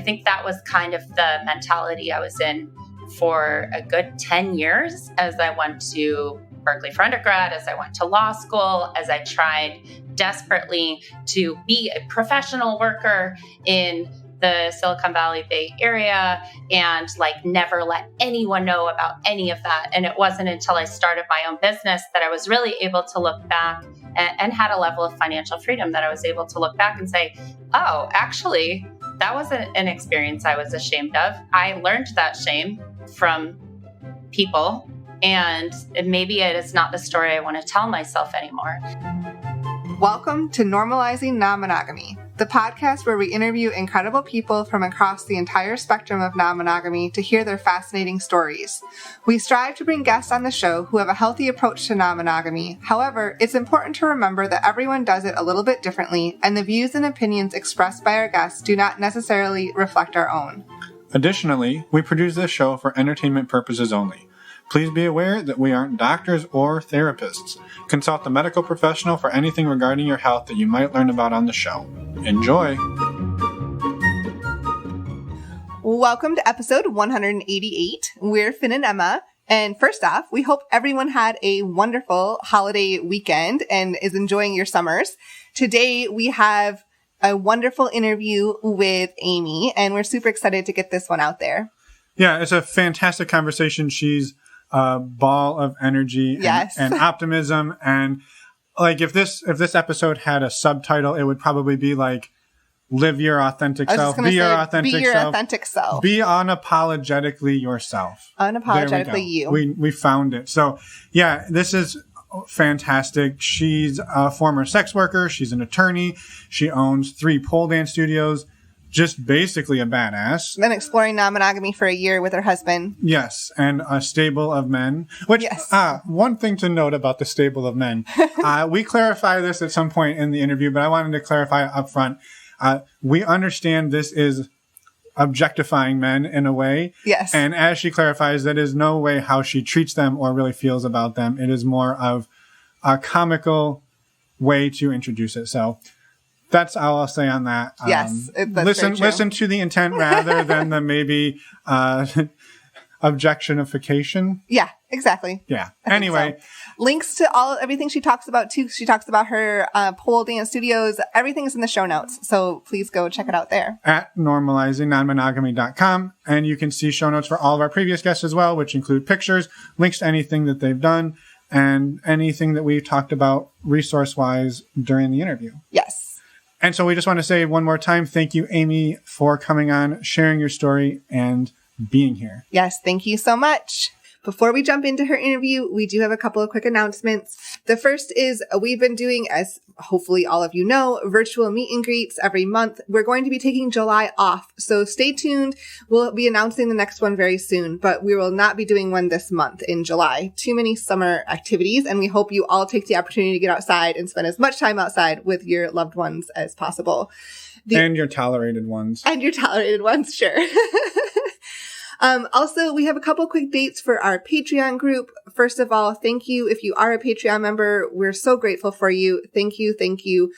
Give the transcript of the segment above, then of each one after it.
think that was kind of the mentality I was in for a good 10 years as I went to Berkeley for undergrad, as I went to law school, as I tried desperately to be a professional worker in the Silicon Valley Bay Area and never let anyone know about any of that. And it wasn't until I started my own business that I was really able to look back and had a level of financial freedom that I was able to look back and say, oh, actually, that was an experience I was ashamed of. I learned that shame from people, and maybe it is not the story I want to tell myself anymore. Welcome to Normalizing Non-Monogamy, the podcast where we interview incredible people from across the entire spectrum of non-monogamy to hear their fascinating stories. We strive to bring guests on the show who have a healthy approach to non-monogamy. However, it's important to remember that everyone does it a little bit differently, and the views and opinions expressed by our guests do not necessarily reflect our own. Additionally, we produce this show for entertainment purposes only. Please be aware that we aren't doctors or therapists. Consult a medical professional for anything regarding your health that you might learn about on the show. Enjoy! Welcome to episode 188. We're Finn and Emma. And first off, we hope everyone had a wonderful holiday weekend and is enjoying your summers. Today, we have a wonderful interview with Amy, and we're super excited to get this one out there. Yeah, it's a fantastic conversation. She's a ball of energy and optimism. And if this episode had a subtitle, it would probably be live your authentic self. Be your authentic self. Be unapologetically yourself. Unapologetically you. We found it. So yeah, this is fantastic. She's a former sex worker. She's an attorney. She owns 3 pole dance studios. Just basically a badass. Been exploring non-monogamy for a year with her husband. Yes, and a stable of men. Which, one thing to note about the stable of men. We clarify this at some point in the interview, but I wanted to clarify up front. We understand this is objectifying men in a way. Yes. And as she clarifies, that is no way how she treats them or really feels about them. It is more of a comical way to introduce it. So that's all I'll say on that. Yes. Listen to the intent rather than the maybe objectification. Yeah, exactly. Yeah. Anyway. So. Links to everything she talks about too. She talks about her pole dance studios. Everything is in the show notes. So please go check it out there. At normalizingnonmonogamy.com. And you can see show notes for all of our previous guests as well, which include pictures, links to anything that they've done, and anything that we've talked about resource-wise during the interview. Yes. And so we just want to say one more time, thank you, Amy, for coming on, sharing your story, and being here. Yes, thank you so much. Before we jump into her interview, we do have a couple of quick announcements. The first is we've been doing, as hopefully all of you know, virtual meet and greets every month. We're going to be taking July off, so stay tuned. We'll be announcing the next one very soon, but we will not be doing one this month in July. Too many summer activities, and we hope you all take the opportunity to get outside and spend as much time outside with your loved ones as possible. And your tolerated ones. And your tolerated ones, sure. Also, we have a couple quick dates for our Patreon group. First of all, thank you. If you are a Patreon member, we're so grateful for you. Thank you. Thank you.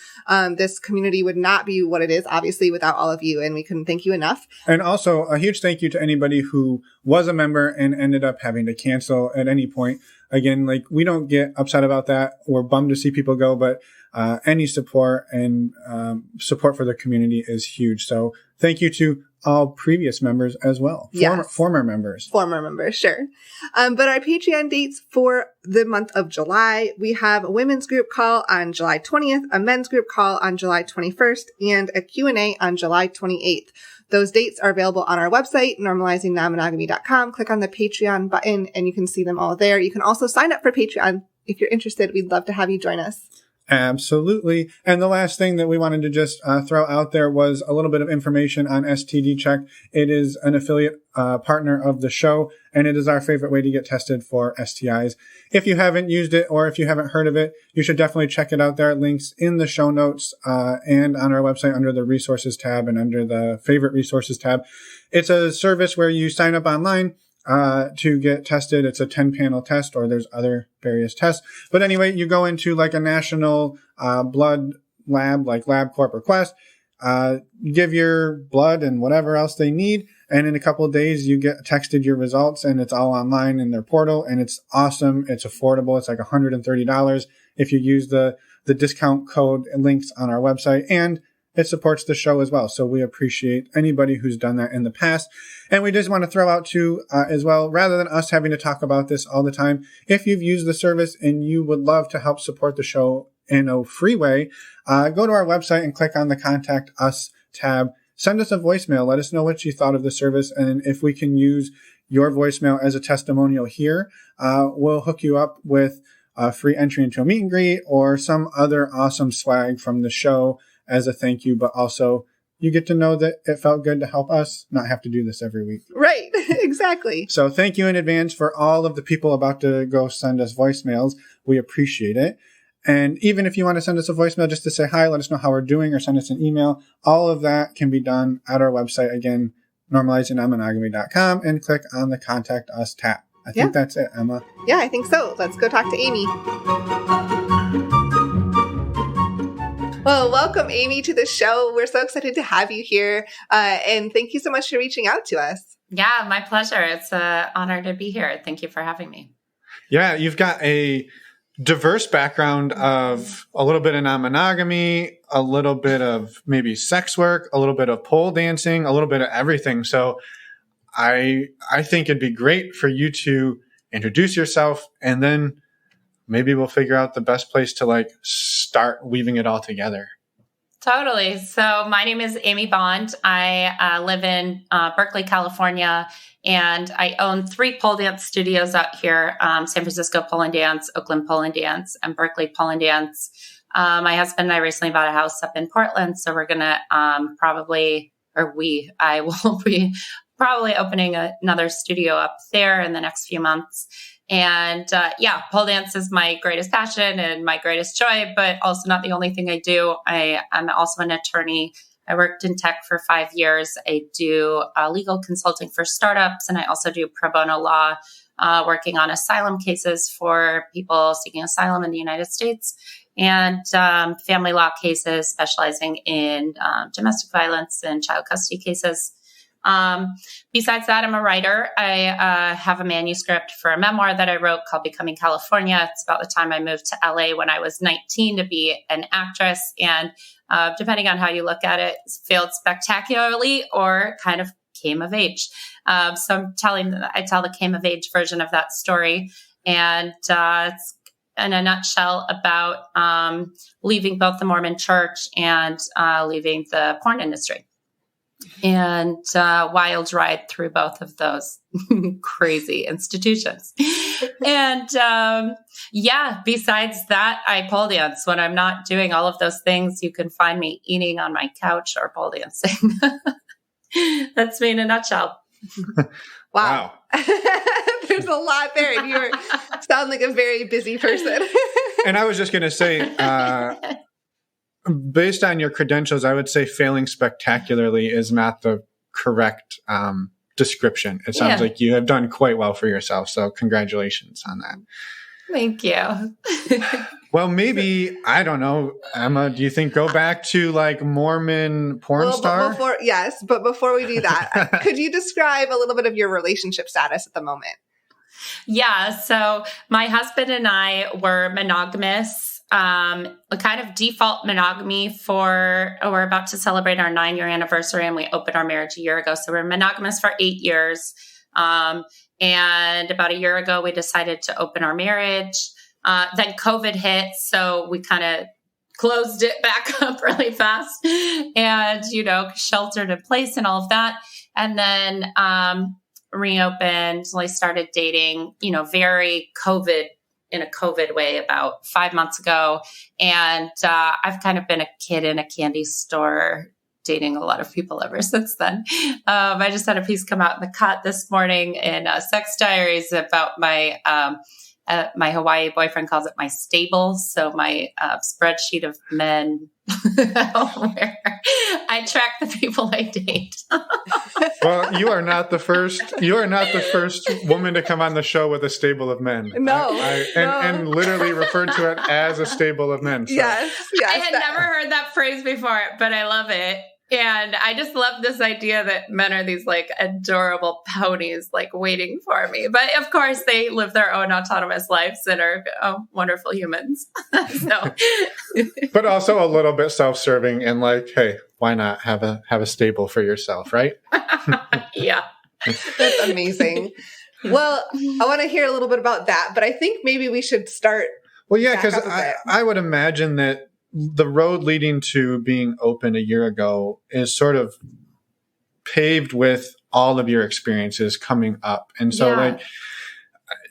This community would not be what it is, obviously, without all of you, and we couldn't thank you enough. And also, a huge thank you to anybody who was a member and ended up having to cancel at any point. Again, we don't get upset about that. We're bummed to see people go, but any support and support for the community is huge. So thank you to all previous members as well. Former members. Former members, sure. But our Patreon dates for the month of July, we have a women's group call on July 20th, a men's group call on July 21st, and a Q&A on July 28th. Those dates are available on our website, normalizingnonmonogamy.com. Click on the Patreon button and you can see them all there. You can also sign up for Patreon if you're interested. We'd love to have you join us. Absolutely. And the last thing that we wanted to just throw out there was a little bit of information on STD Check. It is an affiliate partner of the show, and it is our favorite way to get tested for STIs. If you haven't used it or if you haven't heard of it, you should definitely check it out. There are links in the show notes and on our website under the resources tab and under the favorite resources tab. It's a service where you sign up online to get tested. It's a 10-panel test, or there's other various tests. But anyway, you go into a national blood lab, like LabCorp or Quest. give your blood and whatever else they need. And in a couple of days, you get texted your results, and it's all online in their portal, and it's awesome. It's affordable. It's like $130 if you use the discount code and links on our website, and it supports the show as well. So we appreciate anybody who's done that in the past. And we just want to throw out too, as well, rather than us having to talk about this all the time, if you've used the service and you would love to help support the show in a free way, go to our website and click on the Contact Us tab. Send us a voicemail. Let us know what you thought of the service. And if we can use your voicemail as a testimonial here, we'll hook you up with a free entry into a meet and greet or some other awesome swag from the show as a thank you. But also, you get to know that it felt good to help us not have to do this every week. Right. Exactly. So thank you in advance for all of the people about to go send us voicemails. We appreciate it. And even if you want to send us a voicemail just to say hi, let us know how we're doing, or send us an email, all of that can be done at our website. Again, normalizingnonmonogamy.com, and click on the Contact Us tab. I think that's it, Emma. Yeah, I think so. Let's go talk to Amy. Well, welcome, Amy, to the show. We're so excited to have you here. And thank you so much for reaching out to us. Yeah, my pleasure. It's an honor to be here. Thank you for having me. Yeah, you've got a diverse background of a little bit of non-monogamy, a little bit of maybe sex work, a little bit of pole dancing, a little bit of everything. So I think it'd be great for you to introduce yourself, and then maybe we'll figure out the best place to start weaving it all together. Totally. So my name is Amy Bond. I live in Berkeley, California, and I own 3 pole dance studios out here, San Francisco Pole and Dance, Oakland Pole and Dance, and Berkeley Pole and Dance. My husband and I recently bought a house up in Portland, so we're going to I will be probably opening another studio up there in the next few months. And pole dance is my greatest passion and my greatest joy, but also not the only thing I do. I'm also an attorney. I worked in tech for 5 years. I do legal consulting for startups, and I also do pro bono law, working on asylum cases for people seeking asylum in the United States, and family law cases, specializing in domestic violence and child custody cases. Besides that, I'm a writer. I have a manuscript for a memoir that I wrote called Becoming California. It's about the time I moved to LA when I was 19 to be an actress. And depending on how you look at it, failed spectacularly or kind of came of age. So I tell the came of age version of that story. And it's in a nutshell about leaving both the Mormon church and leaving the porn industry. And wild ride through both of those crazy institutions. And besides that, I pole dance. When I'm not doing all of those things, you can find me eating on my couch or pole dancing. That's me in a nutshell. Wow. There's a lot there. And you sound like a very busy person. And I was just going to say, based on your credentials, I would say failing spectacularly is not the correct description. It sounds like you have done quite well for yourself. So congratulations on that. Thank you. Well, maybe, I don't know, Emma, do you think go back to Mormon porn star? But before we do that, could you describe a little bit of your relationship status at the moment? Yeah. So my husband and I were monogamous. A kind of default monogamy we're about to celebrate our 9-year anniversary, and we opened our marriage a year ago. So we're monogamous for 8 years. And about a year ago, we decided to open our marriage. Then COVID hit. So we kind of closed it back up really fast and, sheltered in place and all of that. And then, reopened, started dating, very in a COVID way about 5 months ago. And I've kind of been a kid in a candy store dating a lot of people ever since then. I just had a piece come out in the Cut this morning in Sex Diaries about my Hawaii boyfriend calls it my stable. So my spreadsheet of men where I track the people I date. Well, you are not the first woman to come on the show with a stable of men. No. And literally referred to it as a stable of men. So. Yes. I had never heard that phrase before, but I love it. And I just love this idea that men are these like adorable ponies, like waiting for me. But of course, they live their own autonomous lives and are wonderful humans. So, but also a little bit self-serving and like, hey, why not have a stable for yourself, right? Yeah, that's amazing. Well, I want to hear a little bit about that, but I think maybe we should start. Well, yeah, because I would imagine that the road leading to being open a year ago is sort of paved with all of your experiences coming up. And so like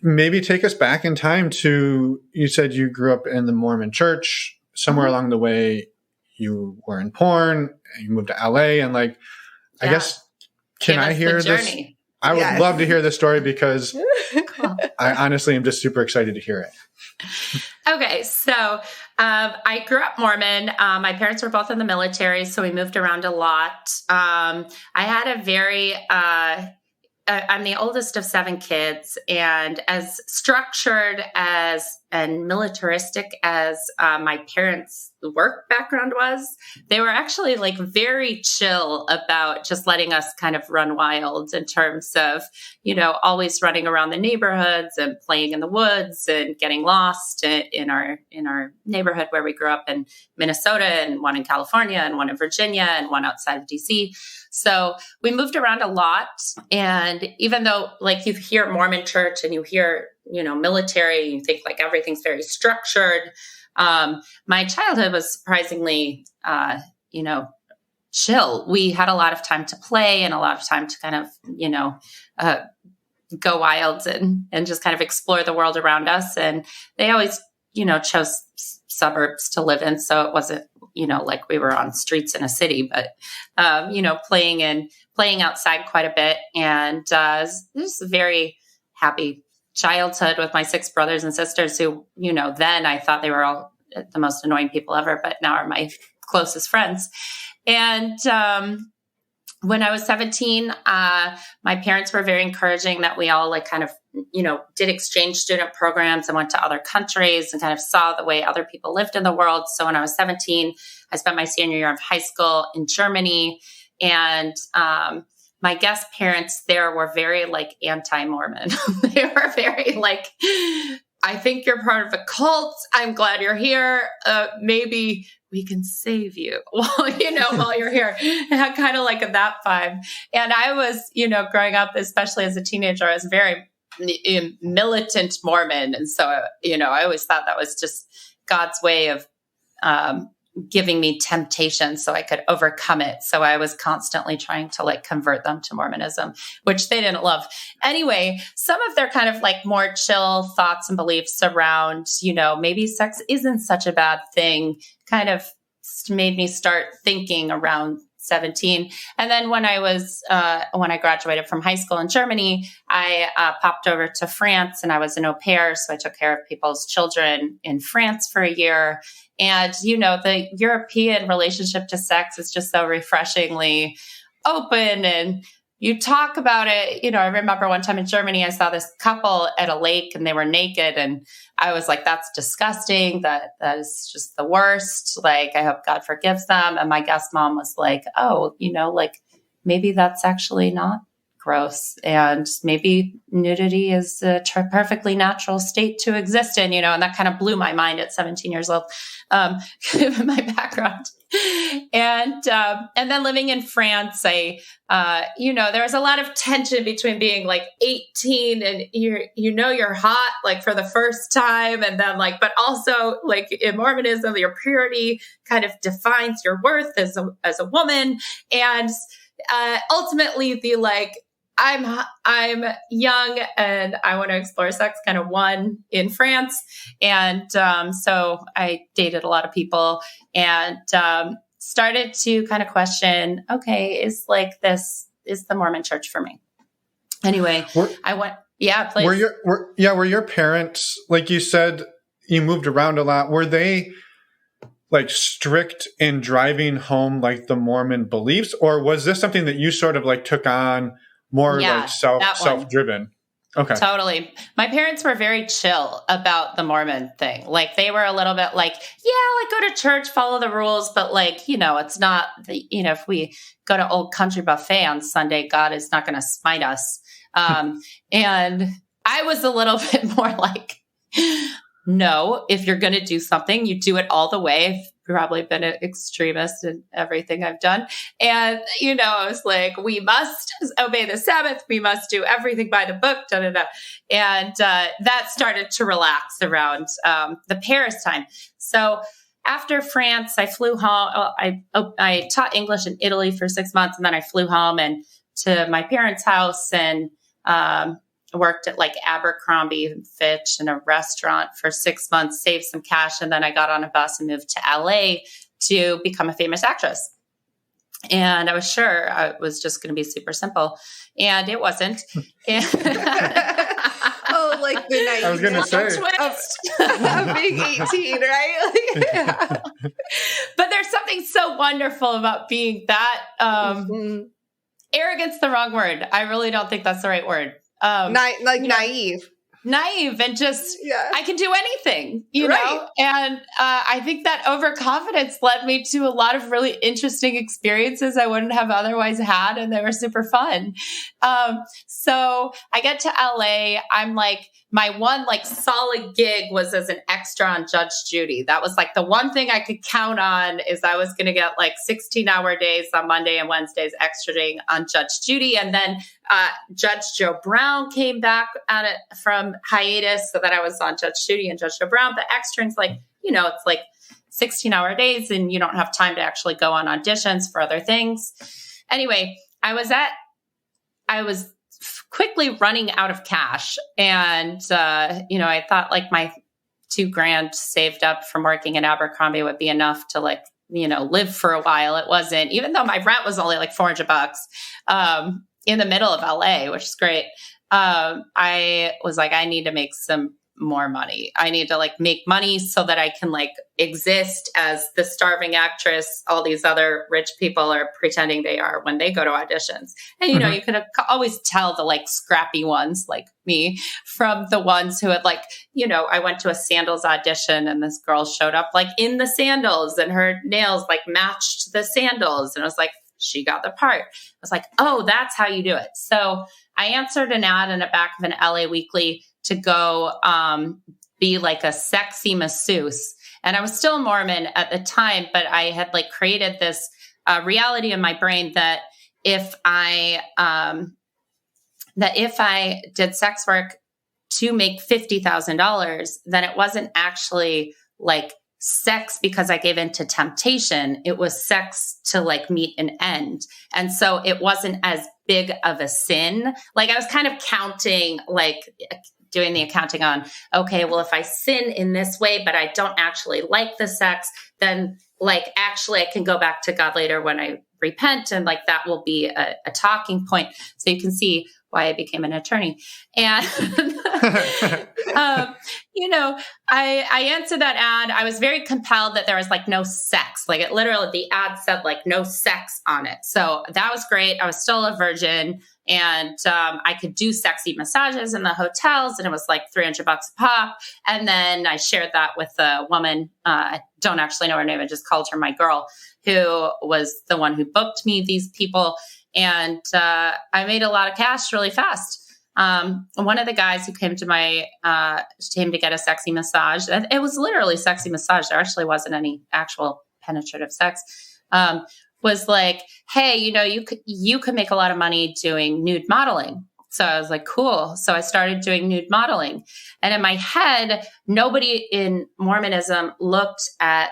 maybe take us back in time to, you said you grew up in the Mormon church. Somewhere along the way, you were in porn, you moved to LA, and like, I guess, can I hear this? I would love to hear this story because I honestly am just super excited to hear it. Okay, so I grew up Mormon. My parents were both in the military, so we moved around a lot. I had a very, I'm the oldest of 7 kids, and as structured as and militaristic as my parents' work background was, they were actually like very chill about just letting us kind of run wild in terms of, you know, always running around the neighborhoods and playing in the woods and getting lost in our neighborhood where we grew up in Minnesota, and one in California and one in Virginia and one outside of DC. So we moved around a lot. And even though like you hear Mormon church and you hear, you know, military, you think like everything's very structured. My childhood was surprisingly, you know, chill. We had a lot of time to play and a lot of time to kind of, you know, go wild and just kind of explore the world around us. And they always, you know, chose suburbs to live in. So it wasn't, you know, like we were on streets in a city, but, you know, playing outside quite a bit. And it was a very happy childhood with my 6 brothers and sisters who, you know, then I thought they were all the most annoying people ever, but now are my closest friends. And when I was 17, my parents were very encouraging that we all like kind of, you know, did exchange student programs and went to other countries and kind of saw the way other people lived in the world. So when I was 17, I spent my senior year of high school in Germany, and my guest parents there were very like anti-Mormon. They were very like, I think you're part of a cult. I'm glad you're here. Maybe we can save you while you're here. It had kind of like that vibe. And I was, you know, growing up, especially as a teenager, I was very militant Mormon. And so, you know, I always thought that was just God's way of giving me temptation so I could overcome it. So I was constantly trying to like convert them to Mormonism, which they didn't love. Anyway, some of their kind of like more chill thoughts and beliefs around, you know, maybe sex isn't such a bad thing kind of made me start thinking around 17. And then when I graduated from high school in Germany, I popped over to France and I was an au pair. So I took care of people's children in France for a year. And, you know, the European relationship to sex is just so refreshingly open and you talk about it. You know, I remember one time in Germany, I saw this couple at a lake and they were naked. And I was like, that's disgusting. That is just the worst. Like, I hope God forgives them. And my guest mom was like, oh, you know, like maybe that's actually not gross. And maybe nudity is a perfectly natural state to exist in, you know, and that kind of blew my mind at 17 years old, given my background. And then living in France, you know, there was a lot of tension between being like 18 and you're hot, like for the first time. And then like, but also like in Mormonism, your purity kind of defines your worth as a woman. And, ultimately the like, I'm young and I want to explore sex kind of won in France. And so I dated a lot of people and started to kind of question, okay, is the Mormon church for me? Anyway, I went, yeah, please. Were your parents, like you said, you moved around a lot. Were they like strict in driving home like the Mormon beliefs? Or was this something that you sort of like took on more like self-driven? Okay. Totally. My parents were very chill about the Mormon thing. Like they were a little bit like, yeah, like go to church, follow the rules, but like, it's not the, if we go to Old Country Buffet on Sunday, God is not going to smite us. And I was a little bit more like, no, if you're going to do something, you do it all the way. I've probably been an extremist in everything I've done. And, I was like, we must obey the Sabbath. We must do everything by the book, da, da, da. And that started to relax around the Paris time. So after France, I flew home. I taught English in Italy for 6 months, and then I flew home and to my parents' house and worked at like Abercrombie and Fitch in a restaurant for 6 months, saved some cash. And then I got on a bus and moved to LA to become a famous actress. And I was sure it was just going to be super simple. And it wasn't. And oh, like the night. I was going to say. Of being 18, right? But there's something so wonderful about being that. Arrogance, the wrong word. I really don't think that's the right word. Naive and just, I can do anything, know? And I think that overconfidence led me to a lot of really interesting experiences I wouldn't have otherwise had. And they were super fun. So I get to LA. I'm like, my one like solid gig was as an extra on Judge Judy. That was like the one thing I could count on is I was going to get like 16-hour days on Monday and Wednesdays extraing on Judge Judy. And then Judge Joe Brown came back at it from hiatus so that I was on Judge Judy and Judge Joe Brown. But extraing's like, it's like 16-hour days and you don't have time to actually go on auditions for other things. Anyway, I was quickly running out of cash. And, I thought like my $2,000 saved up from working at Abercrombie would be enough to like, live for a while. It wasn't, even though my rent was only like $400 in the middle of LA, which is great. I was like, I need to make some more money. I need to like make money so that I can like exist as the starving actress all these other rich people are pretending they are when they go to auditions. And, you could always tell the like scrappy ones like me from the ones who had like, I went to a sandals audition and this girl showed up like in the sandals and her nails like matched the sandals. And I was like, she got the part. I was like, oh, that's how you do it. So I answered an ad in the back of an LA Weekly to go be like a sexy masseuse. And I was still Mormon at the time, but I had like created this reality in my brain that if I did sex work to make $50,000, then it wasn't actually like sex because I gave in to temptation. It was sex to like meet an end. And so it wasn't as big of a sin. Like I was kind of counting, like doing the accounting on, okay, well, if I sin in this way, but I don't actually like the sex, then like actually I can go back to God later when I repent. And like that will be a talking point. So you can see why I became an attorney. And, I answered that ad. I was very compelled that there was like no sex. Like it literally, the ad said like no sex on it. So that was great. I was still a virgin and I could do sexy massages in the hotels and it was like $300 a pop. And then I shared that with a woman. I don't actually know her name. I just called her my girl, who was the one who booked me these people. And I made a lot of cash really fast. One of the guys who came to came to get a sexy massage, it was literally sexy massage. There actually wasn't any actual penetrative sex, was like, hey, you could make a lot of money doing nude modeling. So I was like, cool. So I started doing nude modeling. And in my head, nobody in Mormonism looked at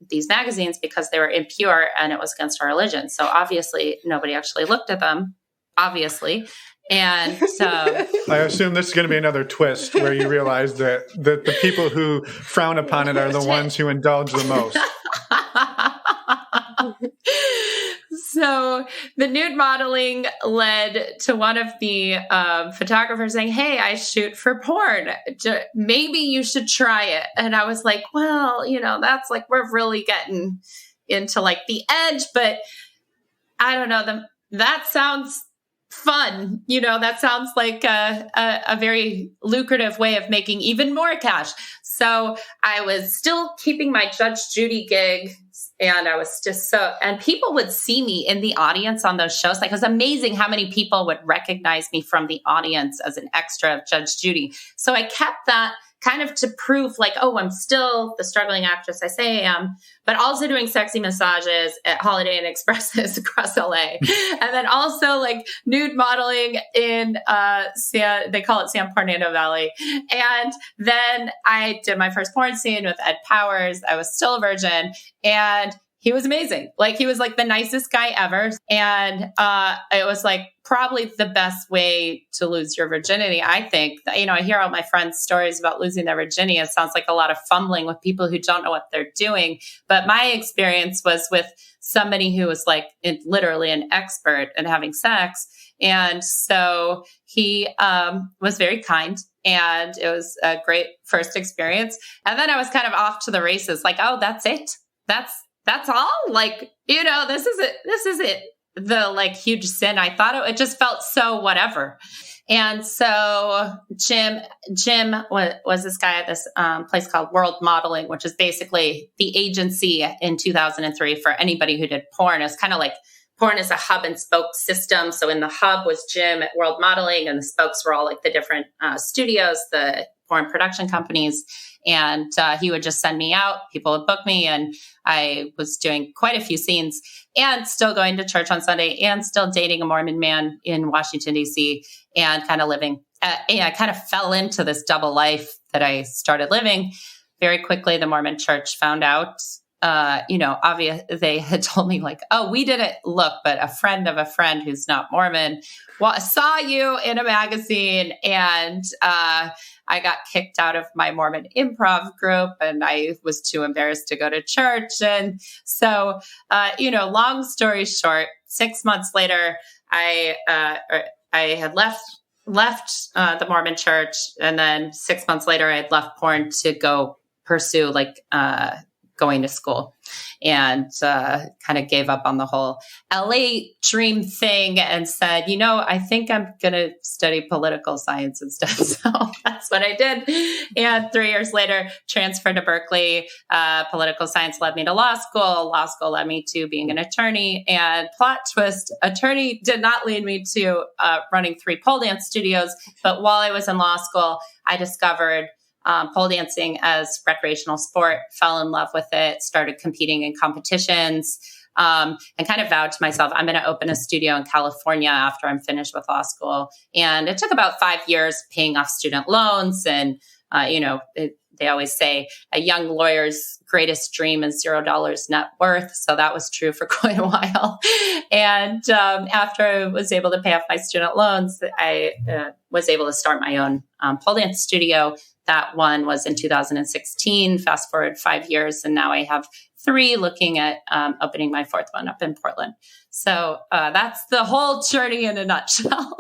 these magazines because they were impure and it was against our religion. So obviously nobody actually looked at them, obviously. And I assume this is going to be another twist where you realize that the people who frown upon it are the ones who indulge the most. So the nude modeling led to one of the photographers saying, hey, I shoot for porn. Maybe you should try it. And I was like, well, that's like, we're really getting into like the edge, but I don't know. That sounds fun. That sounds like a very lucrative way of making even more cash. So I was still keeping my Judge Judy gig. And I was just and people would see me in the audience on those shows. Like, it was amazing how many people would recognize me from the audience as an extra of Judge Judy. So I kept that kind of to prove like, oh, I'm still the struggling actress I say I am, but also doing sexy massages at Holiday Inn Expresses across LA. And then also like nude modeling in, they call it San Fernando Valley. And then I did my first porn scene with Ed Powers. I was still a virgin, and he was amazing. Like, he was like the nicest guy ever. And it was like probably the best way to lose your virginity, I think. I hear all my friends' stories about losing their virginity. It sounds like a lot of fumbling with people who don't know what they're doing. But my experience was with somebody who was like literally an expert in having sex. And so he was very kind. And it was a great first experience. And then I was kind of off to the races, like, oh, that's it. That's all? Like, this is it. The like huge sin. I thought it just felt so whatever. And so Jim was this guy at this place called World Modeling, which is basically the agency in 2003 for anybody who did porn. It's kind of like porn is a hub and spoke system. So in the hub was Jim at World Modeling, and the spokes were all like the different studios, the porn production companies. And he would just send me out. People would book me. And I was doing quite a few scenes and still going to church on Sunday and still dating a Mormon man in Washington, D.C. and kind of living. I kind of fell into this double life that I started living. Very quickly, the Mormon church found out, they had told me like, oh, we didn't look, but a friend of a friend who's not Mormon saw you in a magazine. And I got kicked out of my Mormon improv group, and I was too embarrassed to go to church. And so, long story short, 6 months later, I had left the Mormon church. And then 6 months later, I had left porn to go pursue going to school, and kind of gave up on the whole LA dream thing and said, I think I'm going to study political science instead. So that's what I did. And 3 years later, transferred to Berkeley. Political science led me to law school. Law school led me to being an attorney. And plot twist, attorney did not lead me to running 3 pole dance studios. But while I was in law school, I discovered pole dancing as recreational sport, fell in love with it, started competing in competitions, and kind of vowed to myself, I'm going to open a studio in California after I'm finished with law school. And it took about 5 years paying off student loans. And, they always say a young lawyer's greatest dream is $0 net worth. So that was true for quite a while. And after I was able to pay off my student loans, I was able to start my own pole dance studio. That one was in 2016, fast forward 5 years. And now I have 3, looking at opening my 4th one up in Portland. So that's the whole journey in a nutshell.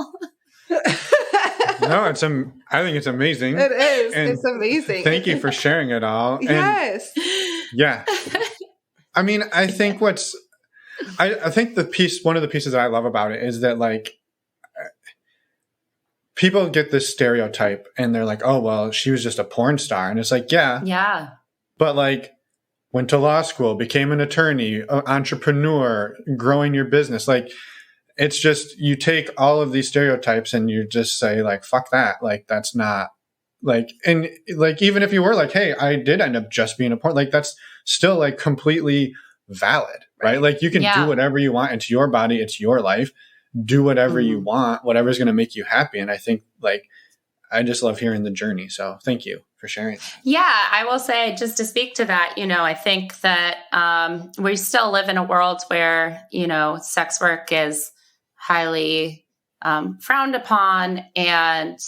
No, I think it's amazing. It is. And it's amazing. Thank you for sharing it all. Yes. And yeah. I mean, I think I think one of the pieces that I love about it is that like people get this stereotype and they're like, oh, well, she was just a porn star. And it's like, yeah. But like went to law school, became an attorney, entrepreneur, growing your business. Like, it's just, you take all of these stereotypes and you just say like, fuck that. Like, that's not like, and like, even if you were like, hey, I did end up just being a porn, like that's still like completely valid, right? Like you can do whatever you want. It's your body. It's your life. Do whatever you want, whatever's going to make you happy. And I think like, I just love hearing the journey. So thank you for sharing. Yeah, I will say, just to speak to that, I think that we still live in a world where, sex work is highly frowned upon and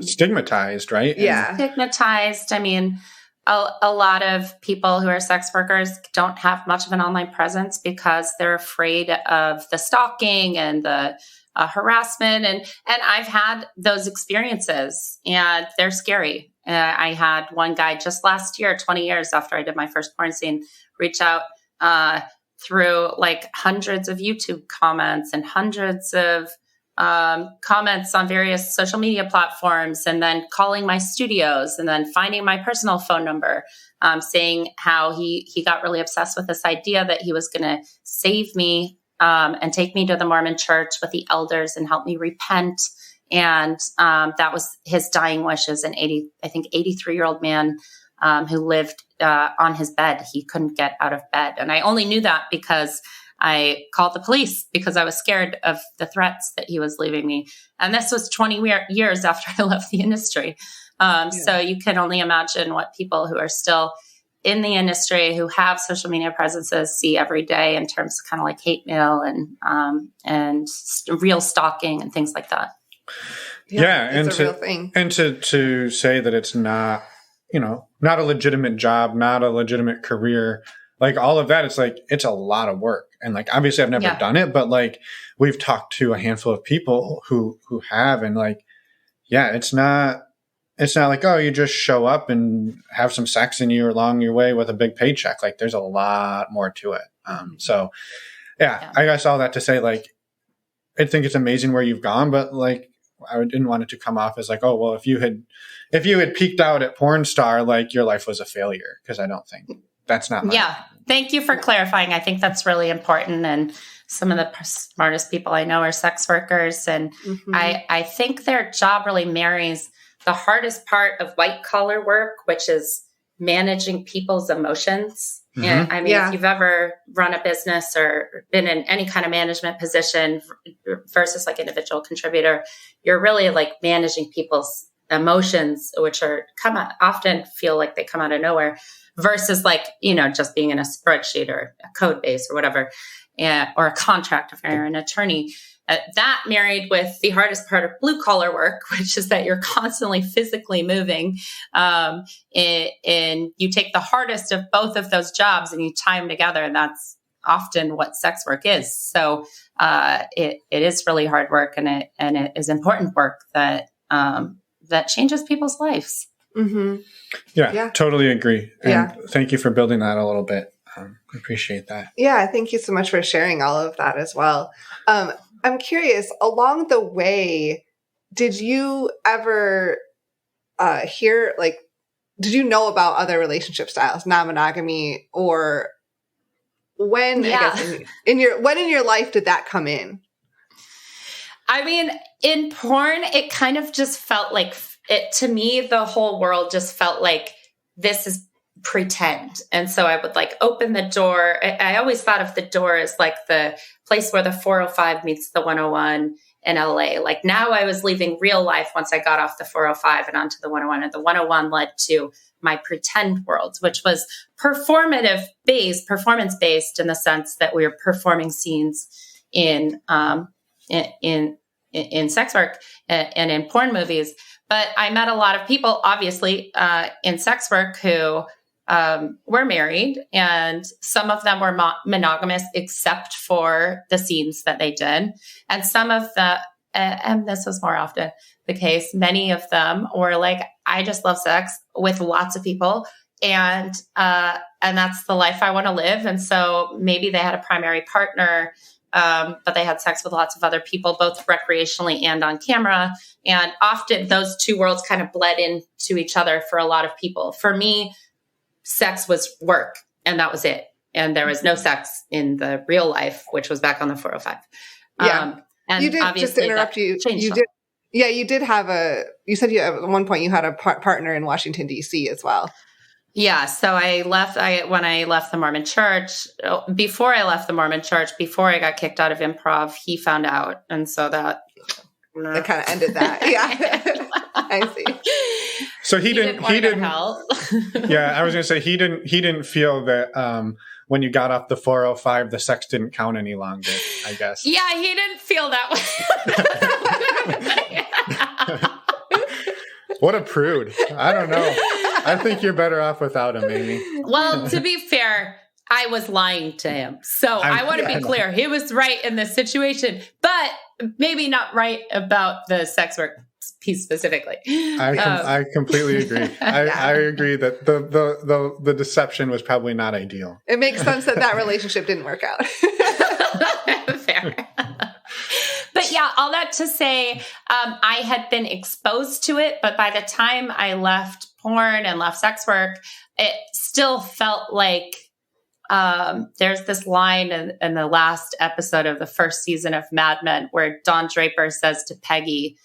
stigmatized, right? Yeah. Stigmatized. I mean, a lot of people who are sex workers don't have much of an online presence because they're afraid of the stalking and the harassment. And I've had those experiences and they're scary. I had one guy just last year, 20 years after I did my first porn scene, reach out through like hundreds of YouTube comments and hundreds of comments on various social media platforms, and then calling my studios, and then finding my personal phone number, saying how he got really obsessed with this idea that he was going to save me and take me to the Mormon church with the elders and help me repent. And that was his dying wish as an 83-year-old man who lived on his bed. He couldn't get out of bed. And I only knew that because I called the police because I was scared of the threats that he was leaving me. And this was 20 years after I left the industry. So you can only imagine what people who are still in the industry, who have social media presences, see every day in terms of kind of like hate mail and real stalking and things like that. It's a real thing. And to say that it's not, not a legitimate job, not a legitimate career, like all of that, it's a lot of work. And like, obviously I've never done it, but like we've talked to a handful of people who have, and like, it's not like, oh, you just show up and have some sex and you're along your way with a big paycheck. Like there's a lot more to it. I guess all that to say, like, I think it's amazing where you've gone, but like, I didn't want it to come off as like, oh, well, if you had peaked out at porn star, like your life was a failure. Cause I don't think that's not my Thank you for clarifying. I think that's really important. And some of the smartest people I know are sex workers. And I think their job really marries the hardest part of white collar work, which is managing people's emotions. And I mean, if you've ever run a business or been in any kind of management position versus like individual contributor, you're really like managing people's emotions, which often feel like they come out of nowhere, versus like, just being in a spreadsheet or a code base or whatever, or a contract if you're an attorney. That married with the hardest part of blue collar work, which is that you're constantly physically moving. And you take the hardest of both of those jobs and you tie them together. And that's often what sex work is. So it is really hard work, and it is important work that changes people's lives. Yeah, totally agree. And thank you for building that a little bit. Appreciate that. Yeah, thank you so much for sharing all of that as well. I'm curious, along the way, did you ever hear, like, did you know about other relationship styles, non-monogamy, or when, I guess, in your life did that come in? I mean, in porn, it kind of just felt like, to me, the whole world just felt like this is pretend. And so I would like open the door. I always thought of the door as like the place where the 405 meets the 101 in LA. Like now I was leaving real life once I got off the 405 and onto the 101. And the 101 led to my pretend world, which was performance based in the sense that we were performing scenes in sex work and in porn movies. But I met a lot of people, obviously, in sex work who were married, and some of them were monogamous except for the scenes that they did. And some of and this was more often the case, many of them were like, I just love sex with lots of people. And that's the life I want to live. And so maybe they had a primary partner, but they had sex with lots of other people, both recreationally and on camera. And often those two worlds kind of bled into each other for a lot of people. For me, sex was work, and that was it. And there was no sex in the real life, which was back on the 405. And you did, just to interrupt you, you did have you said at one point you had a partner in Washington, D.C. as well. Yeah. So when I left the Mormon church, before I left the Mormon church, before I got kicked out of improv, he found out. And so that kind of ended that. Yeah. I see. So he didn't help. Yeah. I was going to say, he didn't feel that, when you got off the 405, the sex didn't count any longer, I guess. Yeah. He didn't feel that way. What a prude. I don't know. I think you're better off without him, Amy. Well, to be fair, I was lying to him. So I want to be clear. He was right in this situation, but maybe not right about the sex work piece specifically. I completely agree. I agree that the deception was probably not ideal. It makes sense that relationship didn't work out. Fair. But yeah, yeah, all that to say, I had been exposed to it, but by the time I left porn and left sex work, it still felt like there's this line in the last episode of the first season of Mad Men where Don Draper says to Peggy,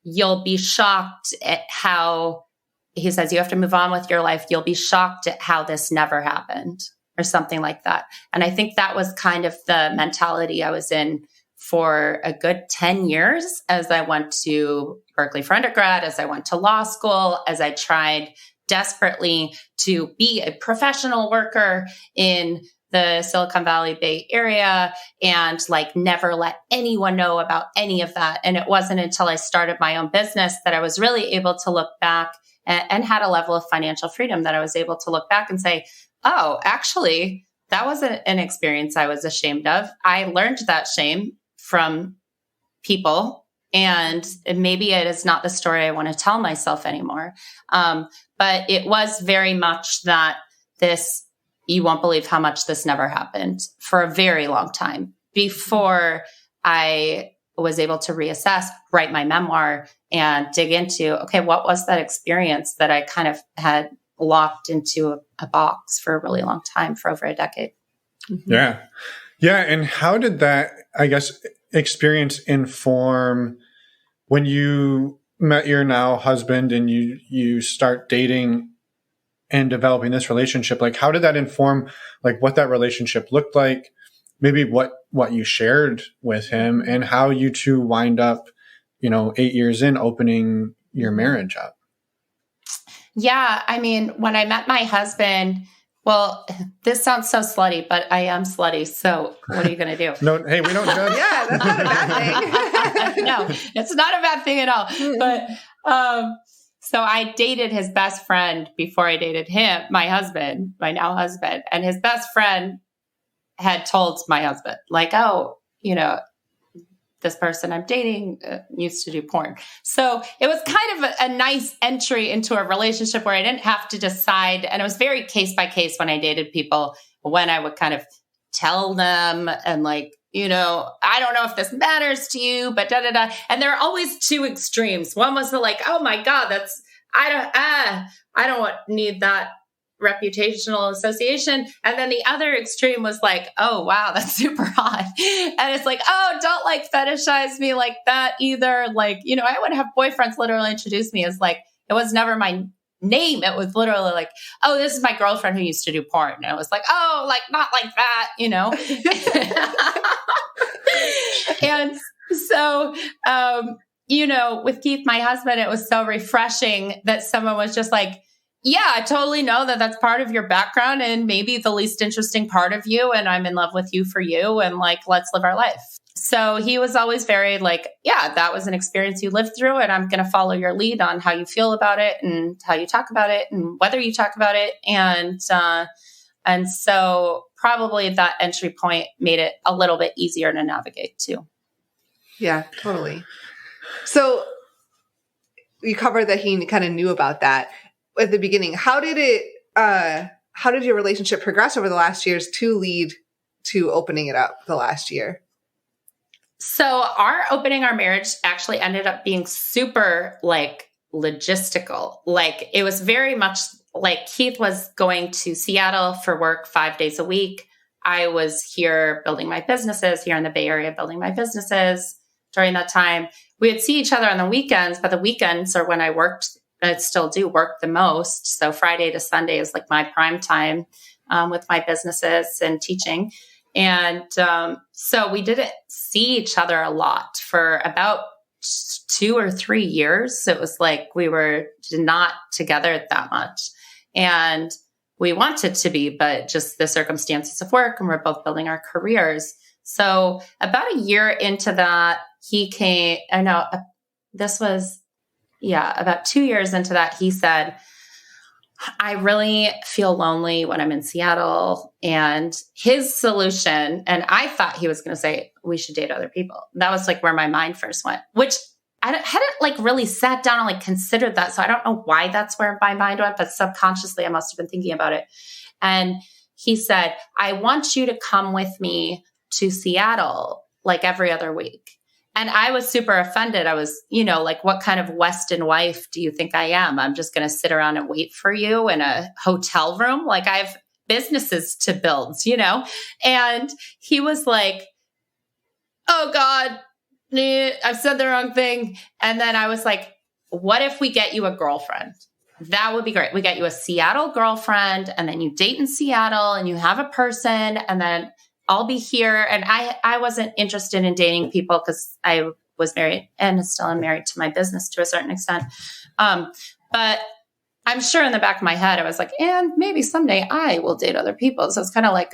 you'll be shocked at how, he says, you have to move on with your life. You'll be shocked at how this never happened, or something like that. And I think that was kind of the mentality I was in for a good 10 years as I went to Berkeley for undergrad, as I went to law school, as I tried desperately to be a professional worker in the Silicon Valley Bay Area and like never let anyone know about any of that. And it wasn't until I started my own business that I was really able to look back and had a level of financial freedom that I was able to look back and say, oh, actually, that wasn't an experience I was ashamed of. I learned that shame from people, and maybe it is not the story I want to tell myself anymore. But it was very much that this, you won't believe how much this never happened, for a very long time before I was able to reassess, write my memoir, and dig into, okay, what was that experience that I kind of had locked into a box for a really long time, for over a decade. Mm-hmm. Yeah. Yeah. And how did that, I guess, experience inform when you met your now husband and you start dating and developing this relationship? Like, how did that inform like what that relationship looked like, maybe what you shared with him, and how you two wind up, 8 years in, opening your marriage up? Yeah. I mean, when I met my husband, well, this sounds so slutty, but I am slutty. So what are you going to do? No, hey, we don't judge. Yeah, that's not a bad thing. No, it's not a bad thing at all. But so I dated his best friend before I dated him, my husband, my now husband. And his best friend had told my husband, like, oh, this person I'm dating used to do porn. So it was kind of a nice entry into a relationship where I didn't have to decide. And it was very case by case when I dated people, when I would kind of tell them and like, I don't know if this matters to you, but da, da, da. And there are always two extremes. One was the like, oh my God, I don't need that reputational association. And then the other extreme was like, oh, wow, that's super hot. And it's like, oh, don't like fetishize me like that either. Like, I would have boyfriends literally introduce me as like, it was never my name. It was literally like, oh, this is my girlfriend who used to do porn. And it was like, oh, like not like that, And so, with Keith, my husband, it was so refreshing that someone was just like, yeah, I totally know that that's part of your background and maybe the least interesting part of you. And I'm in love with you for you. And like, let's live our life. So he was always very like, yeah, that was an experience you lived through. And I'm going to follow your lead on how you feel about it and how you talk about it and whether you talk about it. And so probably that entry point made it a little bit easier to navigate too. Yeah, totally. So you covered that he kind of knew about that at the beginning. How did your relationship progress over the last years to lead to opening it up the last year? So our opening our marriage actually ended up being super like logistical. Like it was very much like Keith was going to Seattle for work 5 days a week. I was here building my businesses here in the Bay Area, building my businesses during that time. We would see each other on the weekends, but the weekends are when I worked. I still do work the most. So Friday to Sunday is like my prime time with my businesses and teaching. And so we didn't see each other a lot for about 2 or 3 years. So it was like we were not together that much. And we wanted to be, but just the circumstances of work, and we're both building our careers. So about a year into that, he came, about 2 years into that, he said, I really feel lonely when I'm in Seattle. And his solution, and I thought he was going to say, we should date other people. That was like where my mind first went, which I hadn't like really sat down and like considered that. So I don't know why that's where my mind went, but subconsciously I must have been thinking about it. And he said, I want you to come with me to Seattle like every other week. And I was super offended. I was, like, what kind of Weston wife do you think I am? I'm just going to sit around and wait for you in a hotel room. Like, I have businesses to build, And he was like, oh God, I've said the wrong thing. And then I was like, what if we get you a girlfriend? That would be great. We get you a Seattle girlfriend, and then you date in Seattle and you have a person, and then I'll be here. And I wasn't interested in dating people because I was married and still am married to my business to a certain extent. But I'm sure in the back of my head, I was like, and maybe someday I will date other people. So it's kind of like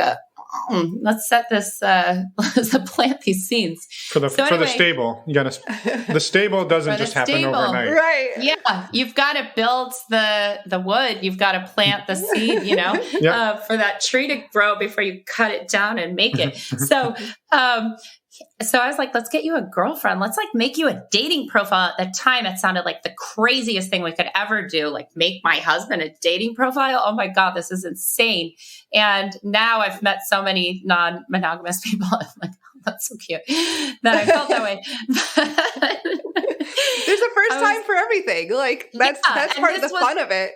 let's set this, let's plant these seeds. For the stable. You gotta, the stable doesn't just happen overnight. Right. Yeah. You've got to build the wood. You've got to plant the seed, for that tree to grow before you cut it down and make it. So I was like, let's get you a girlfriend. Let's like make you a dating profile. At the time, it sounded like the craziest thing we could ever do. Like make my husband a dating profile. Oh my God, this is insane. And now I've met so many non-monogamous people. I'm like, oh, that's so cute that I felt that way. There's a first time for everything. Like that's part of the fun of it.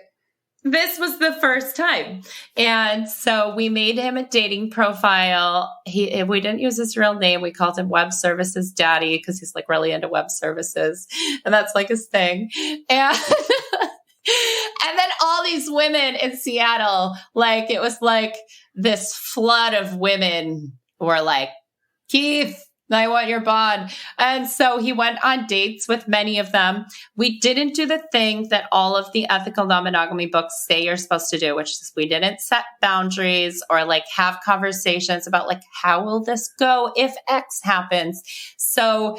This was the first time. And so we made him a dating profile. We didn't use his real name. We called him Web Services Daddy because he's like really into web services. And that's like his thing. And and then all these women in Seattle, like it was like this flood of women were like, Keith, I want your bond. And so he went on dates with many of them. We didn't do the thing that all of the ethical non-monogamy books say you're supposed to do, which is we didn't set boundaries or like have conversations about like, how will this go if X happens? So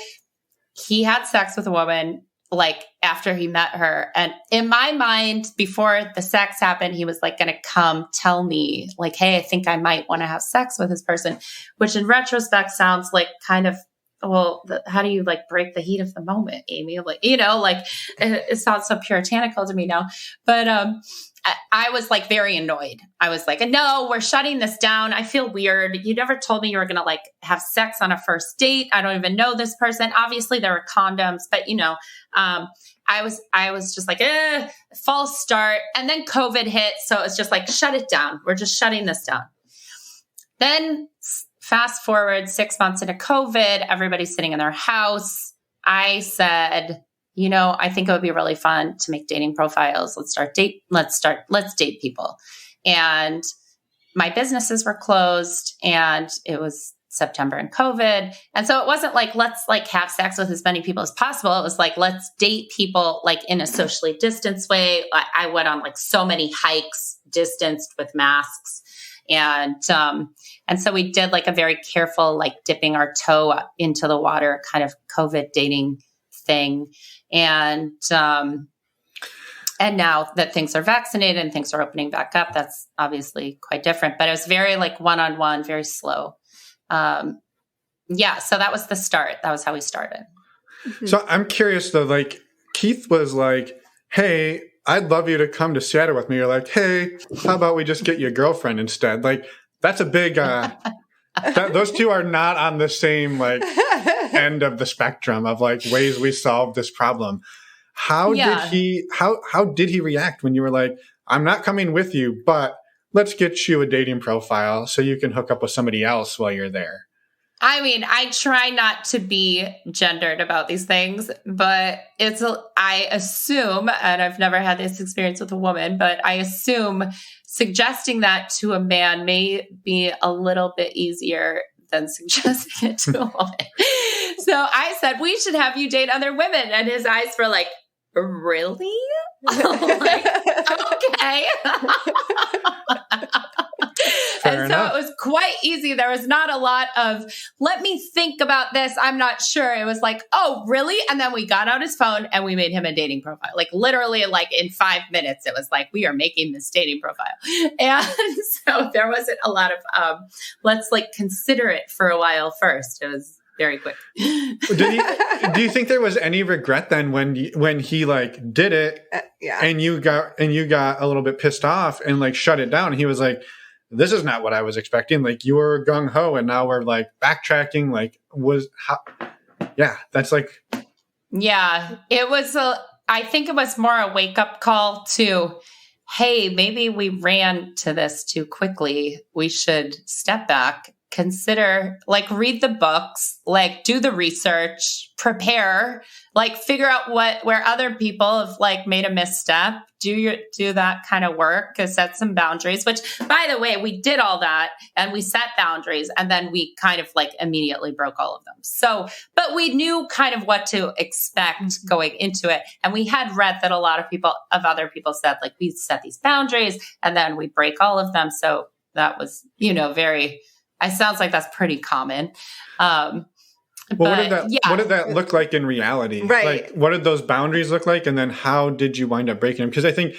he had sex with a woman like after he met her. And in my mind, before the sex happened, he was like going to come tell me like, hey, I think I might want to have sex with this person, which in retrospect sounds like kind of, well, how do you like break the heat of the moment, Amy? Like, it sounds so puritanical to me now, but, I was like very annoyed. I was like, no, we're shutting this down. I feel weird. You never told me you were going to like have sex on a first date. I don't even know this person. Obviously there were condoms, but I was just like, false start. And then COVID hit. So it's just like, shut it down. We're just shutting this down. Then fast forward 6 months into COVID, everybody's sitting in their house. I said, I think it would be really fun to make dating profiles. Let's date people. And my businesses were closed and it was September and COVID. And so it wasn't like, let's like have sex with as many people as possible. It was like, let's date people like in a socially distanced way. I went on like so many hikes distanced with masks. And so we did like a very careful, like dipping our toe into the water kind of COVID dating thing. And now that things are vaccinated and things are opening back up, that's obviously quite different, but it was very like one-on-one, very slow. So that was the start. That was how we started. So I'm curious though, like Keith was like, hey, I'd love you to come to Seattle with me. You're like, hey, how about we just get you a girlfriend instead? Like that's a big, those two are not on the same like end of the spectrum of like ways we solve this problem. How did he react when you were like, I'm not coming with you, but let's get you a dating profile so you can hook up with somebody else while you're there? I mean, I try not to be gendered about these things, but I assume, and I've never had this experience with a woman, but I assume suggesting that to a man may be a little bit easier than suggesting it to a woman. So I said, we should have you date other women. And his eyes were like, really? Like, okay. Fair and enough. so it was quite easy. There was not a lot of, let me think about this. I'm not sure. It was like, oh, really? And then we got out his phone and we made him a dating profile. Like literally like in 5 minutes, it was like, we are making this dating profile. And so there wasn't a lot of, let's like consider it for a while first. It was very quick. Do you think there was any regret then when he like did it and you got a little bit pissed off and like shut it down? He was like, this is not what I was expecting. Like you were gung ho and now we're like backtracking. Like yeah, that's like. Yeah, I think it was more a wake up call to, hey, maybe we ran to this too quickly. We should step back, consider, like, read the books, like, do the research, prepare, like, figure out where other people have, like, made a misstep, do that kind of work, set some boundaries, which, by the way, we did all that and we set boundaries and then we kind of, like, immediately broke all of them. So, but we knew kind of what to expect going into it. And we had read that a lot of other people said, like, we set these boundaries and then we break all of them. So that was, it sounds like that's pretty common. What did that look like in reality? Right. Like, what did those boundaries look like? And then how did you wind up breaking them? Because I think,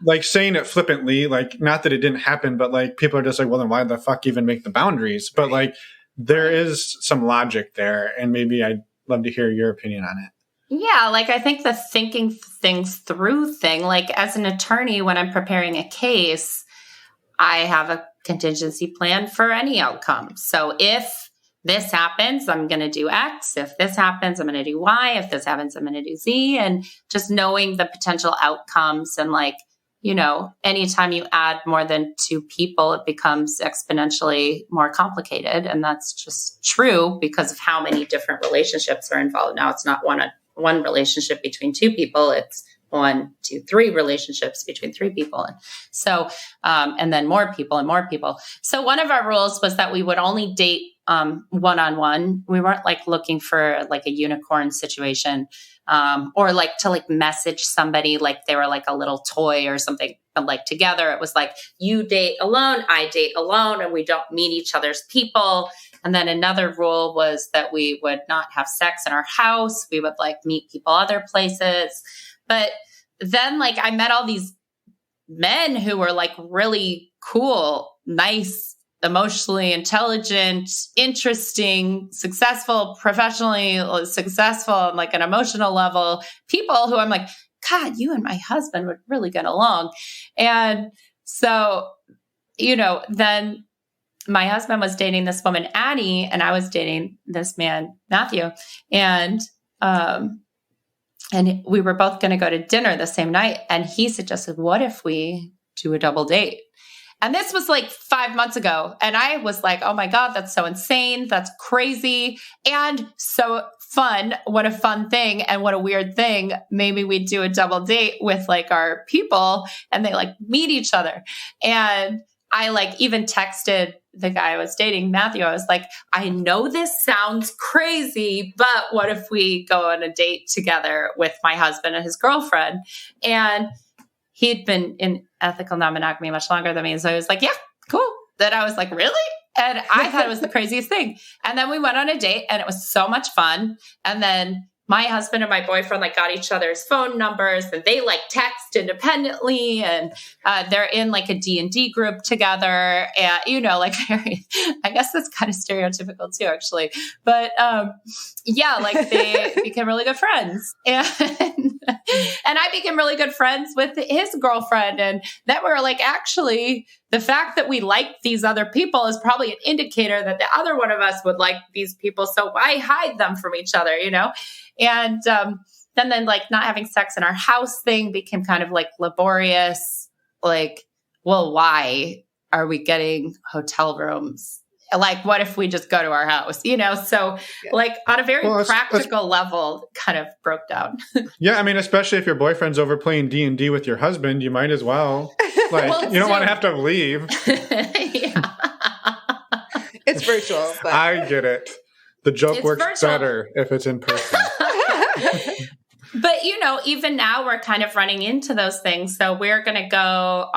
like, saying it flippantly, like, not that it didn't happen, but, like, people are just like, well, then why the fuck even make the boundaries? But, like, there is some logic there. And maybe I'd love to hear your opinion on it. Yeah, like, I think the thinking things through thing, like, as an attorney, when I'm preparing a case, I have a contingency plan for any outcome. So if this happens, I'm going to do X. If this happens, I'm going to do Y. If this happens, I'm going to do Z. And just knowing the potential outcomes and, like, anytime you add more than 2 people, it becomes exponentially more complicated. And that's just true because of how many different relationships are involved. Now, it's not one relationship between 2 people. It's 1, 2, 3 relationships between 3 people. And so, and then more people and more people. So one of our rules was that we would only date one-on-one. We weren't, like, looking for, like, a unicorn situation, or, like, to, like, message somebody like they were, like, a little toy or something. But, like, together it was like, you date alone, I date alone, and we don't meet each other's people. And then another rule was that we would not have sex in our house. We would, like, meet people other places. But then, like, I met all these men who were, like, really cool, nice, emotionally intelligent, interesting, successful, professionally successful, on, like, an emotional level, people who I'm like, God, you and my husband would really get along. And so, then my husband was dating this woman, Addie, and I was dating this man, Matthew. And we were both going to go to dinner the same night. And he suggested, what if we do a double date? And this was like 5 months ago. And I was like, oh my God, that's so insane. That's crazy. And so fun. What a fun thing. And what a weird thing. Maybe we'd do a double date with, like, our people and they, like, meet each other. And I, like, even texted the guy I was dating, Matthew. I was like, I know this sounds crazy, but what if we go on a date together with my husband and his girlfriend? And he'd been in ethical non-monogamy much longer than me. So I was like, yeah, cool. Then I was like, really? And I thought it was the craziest thing. And then we went on a date and it was so much fun. And then my husband and my boyfriend, like, got each other's phone numbers and they, like, text independently, and they're in, like, a D&D group together. And, like, I guess that's kind of stereotypical too, actually. But yeah, like, they became really good friends. And I became really good friends with his girlfriend. And then we were like, actually, the fact that we like these other people is probably an indicator that the other one of us would like these people. So why hide them from each other, And then, like, not having sex in our house thing became kind of, like, laborious. Like, well, why are we getting hotel rooms? Like, what if we just go to our house, So, like, on a very practical level, kind of broke down. Yeah, I mean, especially if your boyfriend's over playing D&D with your husband, you might as well. Like, you don't want to have to leave. Yeah. It's virtual. But I get it. The joke works better if it's in person. But, even now we're kind of running into those things. So we're going to go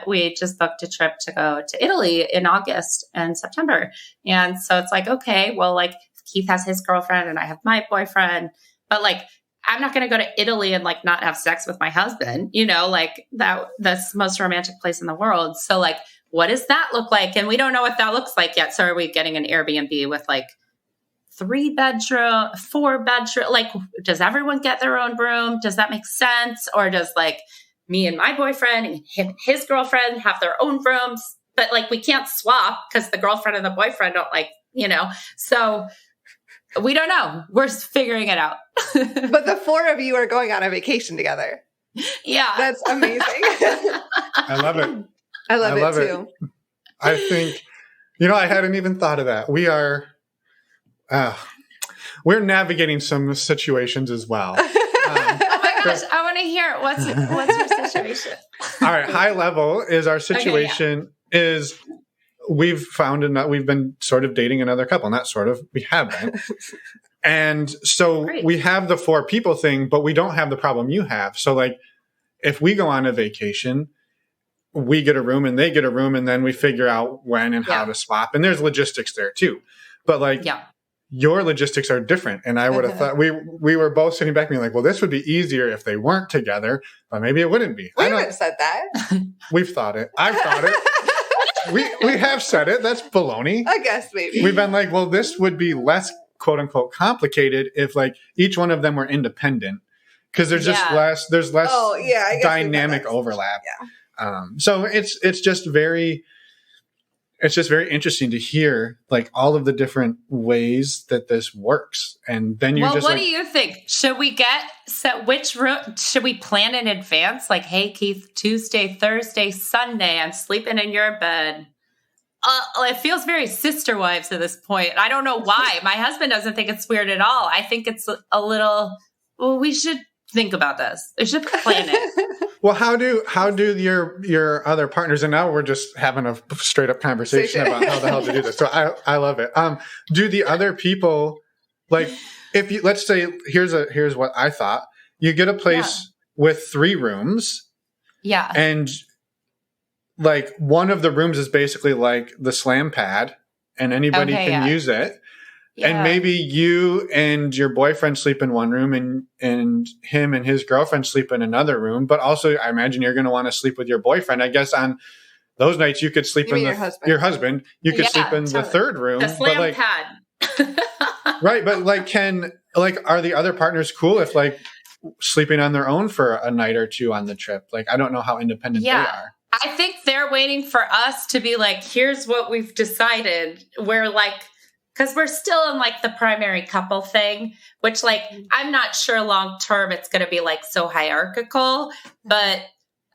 we just booked a trip to go to Italy in August and September. And so it's like, okay, well, like, Keith has his girlfriend and I have my boyfriend, but, like, I'm not going to go to Italy and, like, not have sex with my husband, like, that's the most romantic place in the world. So, like, what does that look like? And we don't know what that looks like yet. So are we getting an Airbnb with, like, 3-bedroom, 4-bedroom? Like, does everyone get their own room? Does that make sense? Or does, like, me and my boyfriend and his girlfriend have their own rooms? But, like, we can't swap because the girlfriend and the boyfriend don't, like, So We don't know. We're figuring it out. But the four of you are going on a vacation together. Yeah. That's amazing. I love it. I love it too. I think, I hadn't even thought of that. We're navigating some situations as well. Oh my gosh, I want to hear it. What's your situation? All right, high level is our situation is we've been sort of dating another couple. Not sort of, we have been. And so we have the 4 people thing, but we don't have the problem you have. So like, if we go on a vacation, we get a room and they get a room, and then we figure out when and how to swap. And there's logistics there too. But like, your logistics are different. And I would have thought we were both sitting back being like, well, this would be easier if they weren't together, but maybe it wouldn't be. We haven't said that. We've thought it. I've thought it. We have said it. That's baloney. I guess maybe. We've been like, well, this would be less quote unquote complicated if like each one of them were independent, because there's just less dynamic overlap. Yeah. So it's just very interesting to hear like all of the different ways that this works. And then you what do you think? Should we which room should we plan in advance? Like, hey Keith, Tuesday, Thursday, Sunday, I'm sleeping in your bed. It feels very Sister Wives at this point. I don't know why. My husband doesn't think it's weird at all. I think it's a little, well, we should think about this. We should plan it. Well, how do your other partners, and now we're just having a straight up conversation about how the hell to do this. So I love it. Do the other people, like, if you, let's say, here's what I thought. You get a place with 3 rooms. Yeah. And like one of the rooms is basically like the slam pad, and anybody can use it. Yeah. And maybe you and your boyfriend sleep in one room, and him and his girlfriend sleep in another room. But also, I imagine you're going to want to sleep with your boyfriend. I guess on those nights you could sleep in your husband. You could sleep in the third room. The slam pad. Right. But are the other partners cool if like sleeping on their own for a night or two on the trip? Like, I don't know how independent they are. I think they're waiting for us to be like, here's what we've decided. We're like, because we're still in like the primary couple thing, which like, I'm not sure long term it's going to be like so hierarchical, but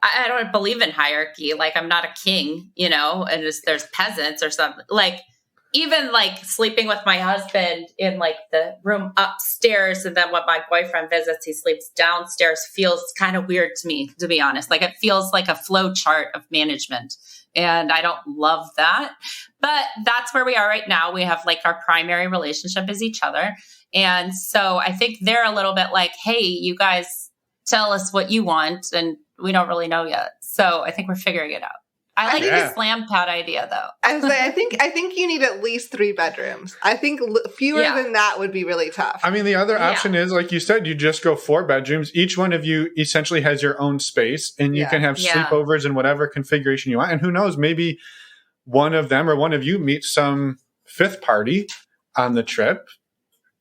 I don't believe in hierarchy. Like, I'm not a king, and there's peasants or something. Like, even like sleeping with my husband in like the room upstairs, and then when my boyfriend visits, he sleeps downstairs, feels kind of weird to me, to be honest. Like, it feels like a flow chart of management, and I don't love that. But that's where we are right now. We have like our primary relationship is each other. And so I think they're a little bit like, hey, you guys tell us what you want, and we don't really know yet. So I think we're figuring it out. I like the slam pad idea, though. I think you need at least 3 bedrooms. I think fewer than that would be really tough. I mean, the other option is, like you said, you just go 4 bedrooms. Each one of you essentially has your own space, and you can have sleepovers in whatever configuration you want. And who knows, maybe one of them or one of you meets some 5th party on the trip,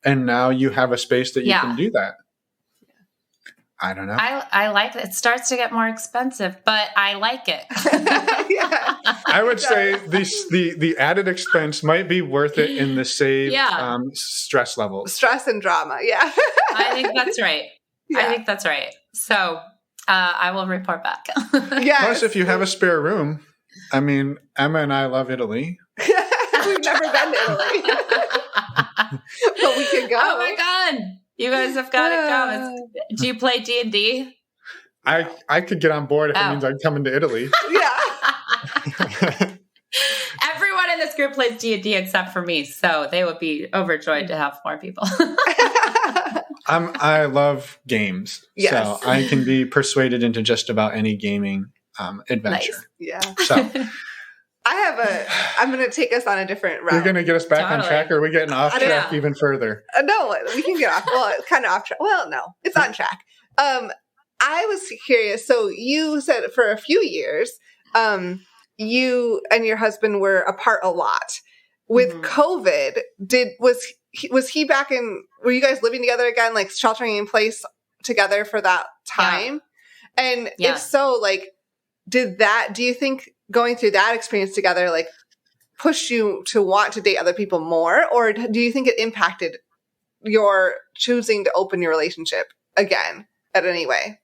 and now you have a space that you can do that. I don't know. I like it. It starts to get more expensive, but I like it. I would say the added expense might be worth it in the save stress levels. Stress and drama, I think that's right. I think that's right. So I will report back. Plus, if you have a spare room, I mean, Emma and I love Italy. We've never been to Italy. But we could go. Oh my God. You guys have got to come. Do you play D&D? I could get on board if it means I'm coming to Italy. Everyone in this group plays D&D except for me, so they would be overjoyed to have more people. I love games, so I can be persuaded into just about any gaming adventure. Nice. Yeah. So. I'm going to take us on a different route. You're going to get us back on track, or are we getting off track even further? No, we can get off. Well, it's kind of off track. Well, no, it's on track. I was curious. So you said for a few years, you and your husband were apart a lot. With COVID, was he back in, were you guys living together again, like sheltering in place together for that time? Yeah. And if so, like, do you think going through that experience together, like, push you to want to date other people more? Or do you think it impacted your choosing to open your relationship again at any way?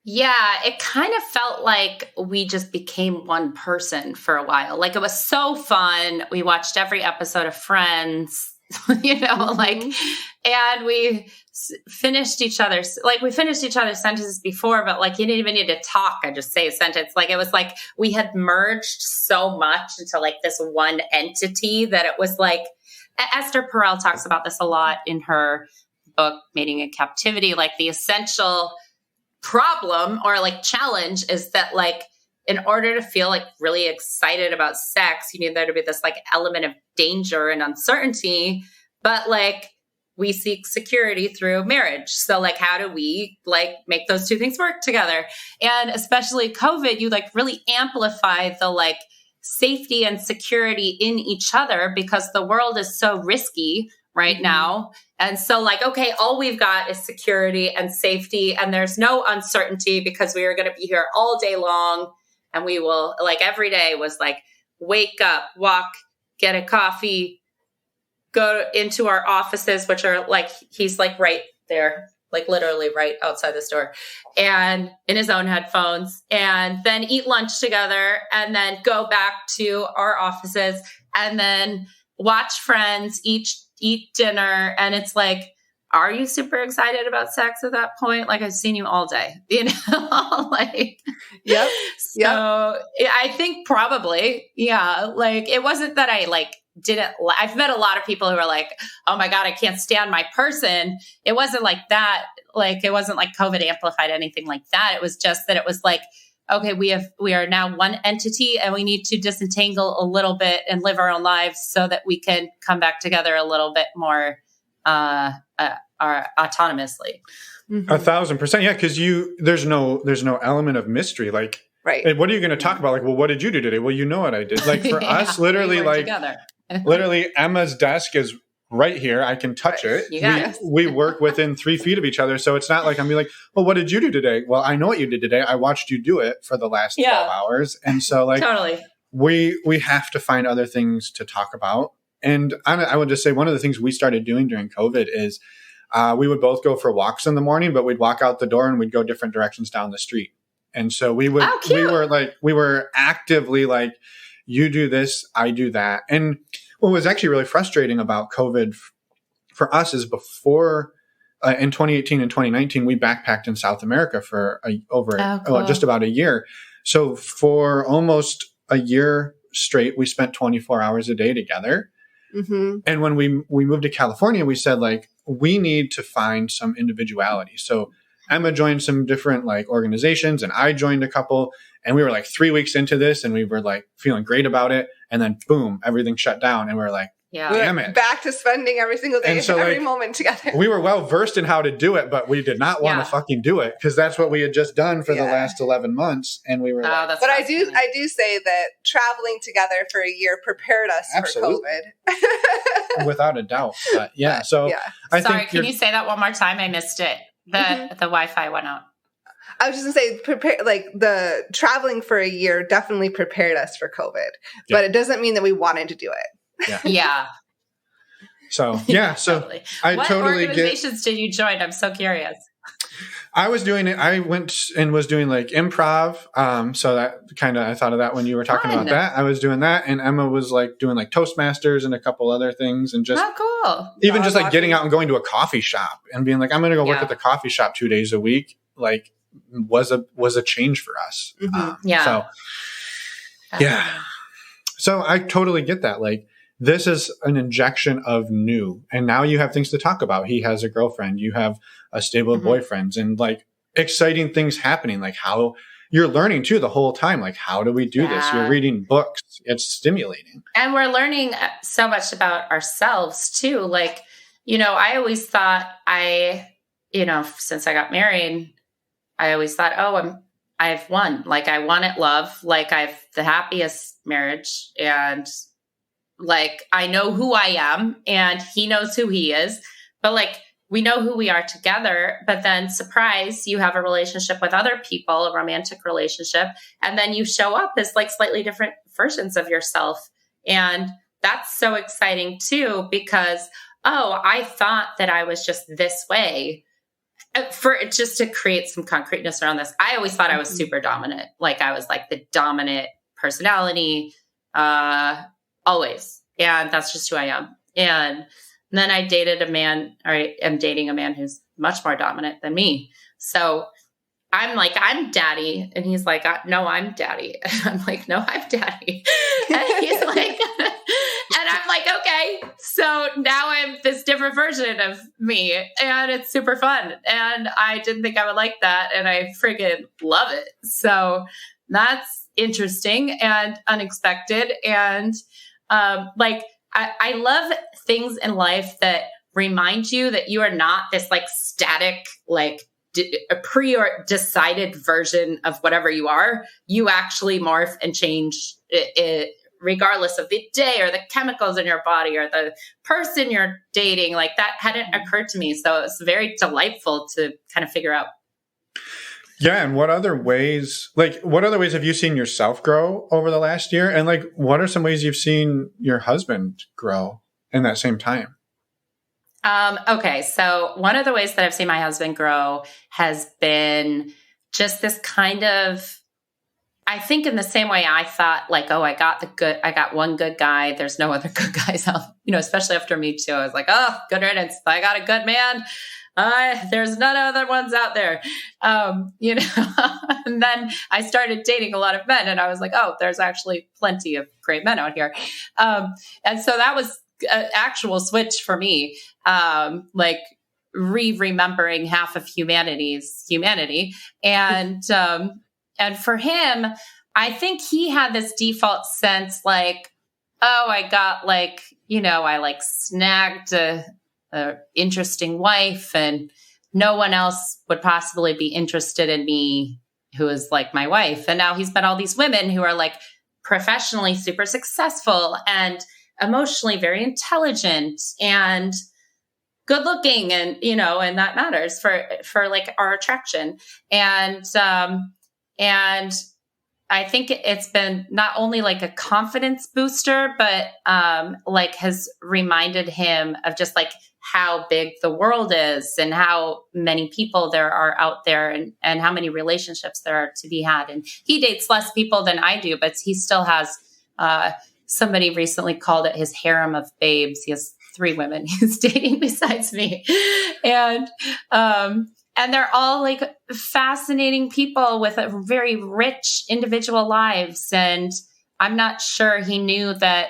Yeah, it kind of felt like we just became one person for a while. Like, it was so fun. We watched every episode of Friends, and we finished each other's sentences before, but like, you didn't even need to talk. I just say a sentence. Like, it was like we had merged so much into like this one entity that it was like, Esther Perel talks about this a lot in her book, Mating in Captivity. Like, the essential problem or like challenge is that like, in order to feel like really excited about sex, you need there to be this like element of danger and uncertainty, but like we seek security through marriage. So like, how do we like make those two things work together? And especially COVID, you like really amplify the like safety and security in each other because the world is so risky right now. And so like, okay, all we've got is security and safety, and there's no uncertainty because we are going to be here all day long. And we will, like, every day was like, wake up, walk, get a coffee, go into our offices, which are like, he's like right there, like literally right outside this door, and in his own headphones, and then eat lunch together, and then go back to our offices, and then watch Friends, eat dinner. And it's like, are you super excited about sex at that point? Like, I've seen you all day, like, yep. So I think probably, yeah. Like, it wasn't that I like I've met a lot of people who are like, oh my God, I can't stand my person. It wasn't like that. Like, it wasn't like COVID amplified anything like that. It was just that it was like, okay, we are now one entity, and we need to disentangle a little bit and live our own lives so that we can come back together a little bit more autonomously. 1,000%. Yeah. Cause there's no element of mystery. Like, right. What are you going to talk about? Like, well, what did you do today? Well, you know what I did. Like, for us, literally, we like, together. literally Emma's desk is right here. I can touch it. We work within 3 feet of each other. So it's not like I'm being like, well, what did you do today? Well, I know what you did today. I watched you do it for the last 12 hours. And so like, totally. We have to find other things to talk about. And I would just say one of the things we started doing during COVID is we would both go for walks in the morning, but we'd walk out the door and we'd go different directions down the street. And so we were actively like, you do this, I do that. And what was actually really frustrating about COVID for us is before in 2018 and 2019, we backpacked in South America for just about a year. So for almost a year straight, we spent 24 hours a day together. Mm-hmm. And when we moved to California, we said like, we need to find some individuality. So Emma joined some different like organizations, and I joined a couple, and we were like 3 weeks into this, and we were like feeling great about it. And then boom, everything shut down, and we were like, damn it. Back to spending every single day, so every moment together. We were well versed in how to do it, but we did not want to fucking do it because that's what we had just done for the last 11 months. And we were but I do say that traveling together for a year prepared us for COVID. Without a doubt. But I think can you say that one more time? I missed it. The Wi-Fi went out. I was just going to say, the traveling for a year definitely prepared us for COVID, but it doesn't mean that we wanted to do it. Yeah. So totally. What organizations did you join? I'm so curious. I was doing it. I went and was doing like improv. So that kind of, I thought of that when you were talking about that. I was doing that, and Emma was like doing like Toastmasters and a couple other things, and just cool. Even just like getting out and going to a coffee shop and being like, I'm going to go work at the coffee shop 2 days a week. Like was a change for us. So I totally get that. Like, this is an injection of new, and now you have things to talk about. He has a girlfriend, you have a stable of boyfriends, and like exciting things happening, like how you're learning too the whole time. Like, how do we do this? You're reading books. It's stimulating. And we're learning so much about ourselves too. Like, I always thought since I got married, I always thought, I've won. Like, I won at love. Like, I've the happiest marriage, and like, I know who I am and he knows who he is, but like, we know who we are together, but then surprise, you have a relationship with other people, a romantic relationship. And then you show up as like slightly different versions of yourself. And that's so exciting too, because oh, I thought that I was just this way. For just to create some concreteness around this, I always thought I was super dominant. Like I was like the dominant personality, always. And that's just who I am. And then I dated a man, or I am dating a man who's much more dominant than me. So I'm like, I'm daddy. And he's like, no, I'm daddy. And I'm like, no, I'm daddy. And he's like, and I'm like, okay. So now I'm this different version of me, and it's super fun. And I didn't think I would like that. And I freaking love it. So that's interesting and unexpected. And I love things in life that remind you that you are not this like static, like a pre-decided version of whatever you are. You actually morph and change it regardless of the day or the chemicals in your body or the person you're dating. Like that hadn't occurred to me. So it's very delightful to kind of figure out. Yeah. And what other ways have you seen yourself grow over the last year? And like, what are some ways you've seen your husband grow in that same time? Okay. So one of the ways that I've seen my husband grow has been just this kind of, I think in the same way I thought like, oh, I got one good guy. There's no other good guys out, especially after Me Too. I was like, oh, good riddance. I got a good man. There's none other ones out there. And then I started dating a lot of men and I was like, oh, there's actually plenty of great men out here. And so that was an actual switch for me. Like remembering half of humanity's humanity. And for him, I think he had this default sense like, oh, I got like, I like snagged a interesting wife and no one else would possibly be interested in me who is like my wife. And now he's met all these women who are like professionally super successful and emotionally very intelligent and good looking. And, and that matters for like our attraction. And I think it's been not only like a confidence booster, but like has reminded him of just like how big the world is and how many people there are out there and how many relationships there are to be had. And he dates less people than I do, but he still has, somebody recently called it his harem of babes. He has 3 women he's dating besides me. And they're all like fascinating people with a very rich individual lives. And I'm not sure he knew that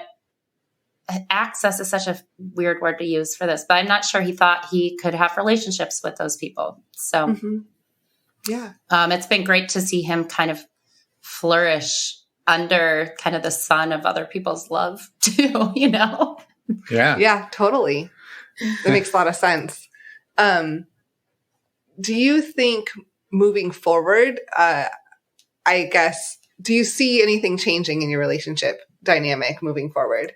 access is such a weird word to use for this, but I'm not sure he thought he could have relationships with those people. So yeah, it's been great to see him kind of flourish under kind of the sun of other people's love too, Yeah. Yeah, totally. That makes a lot of sense. Do you think moving forward, I guess, do you see anything changing in your relationship dynamic moving forward?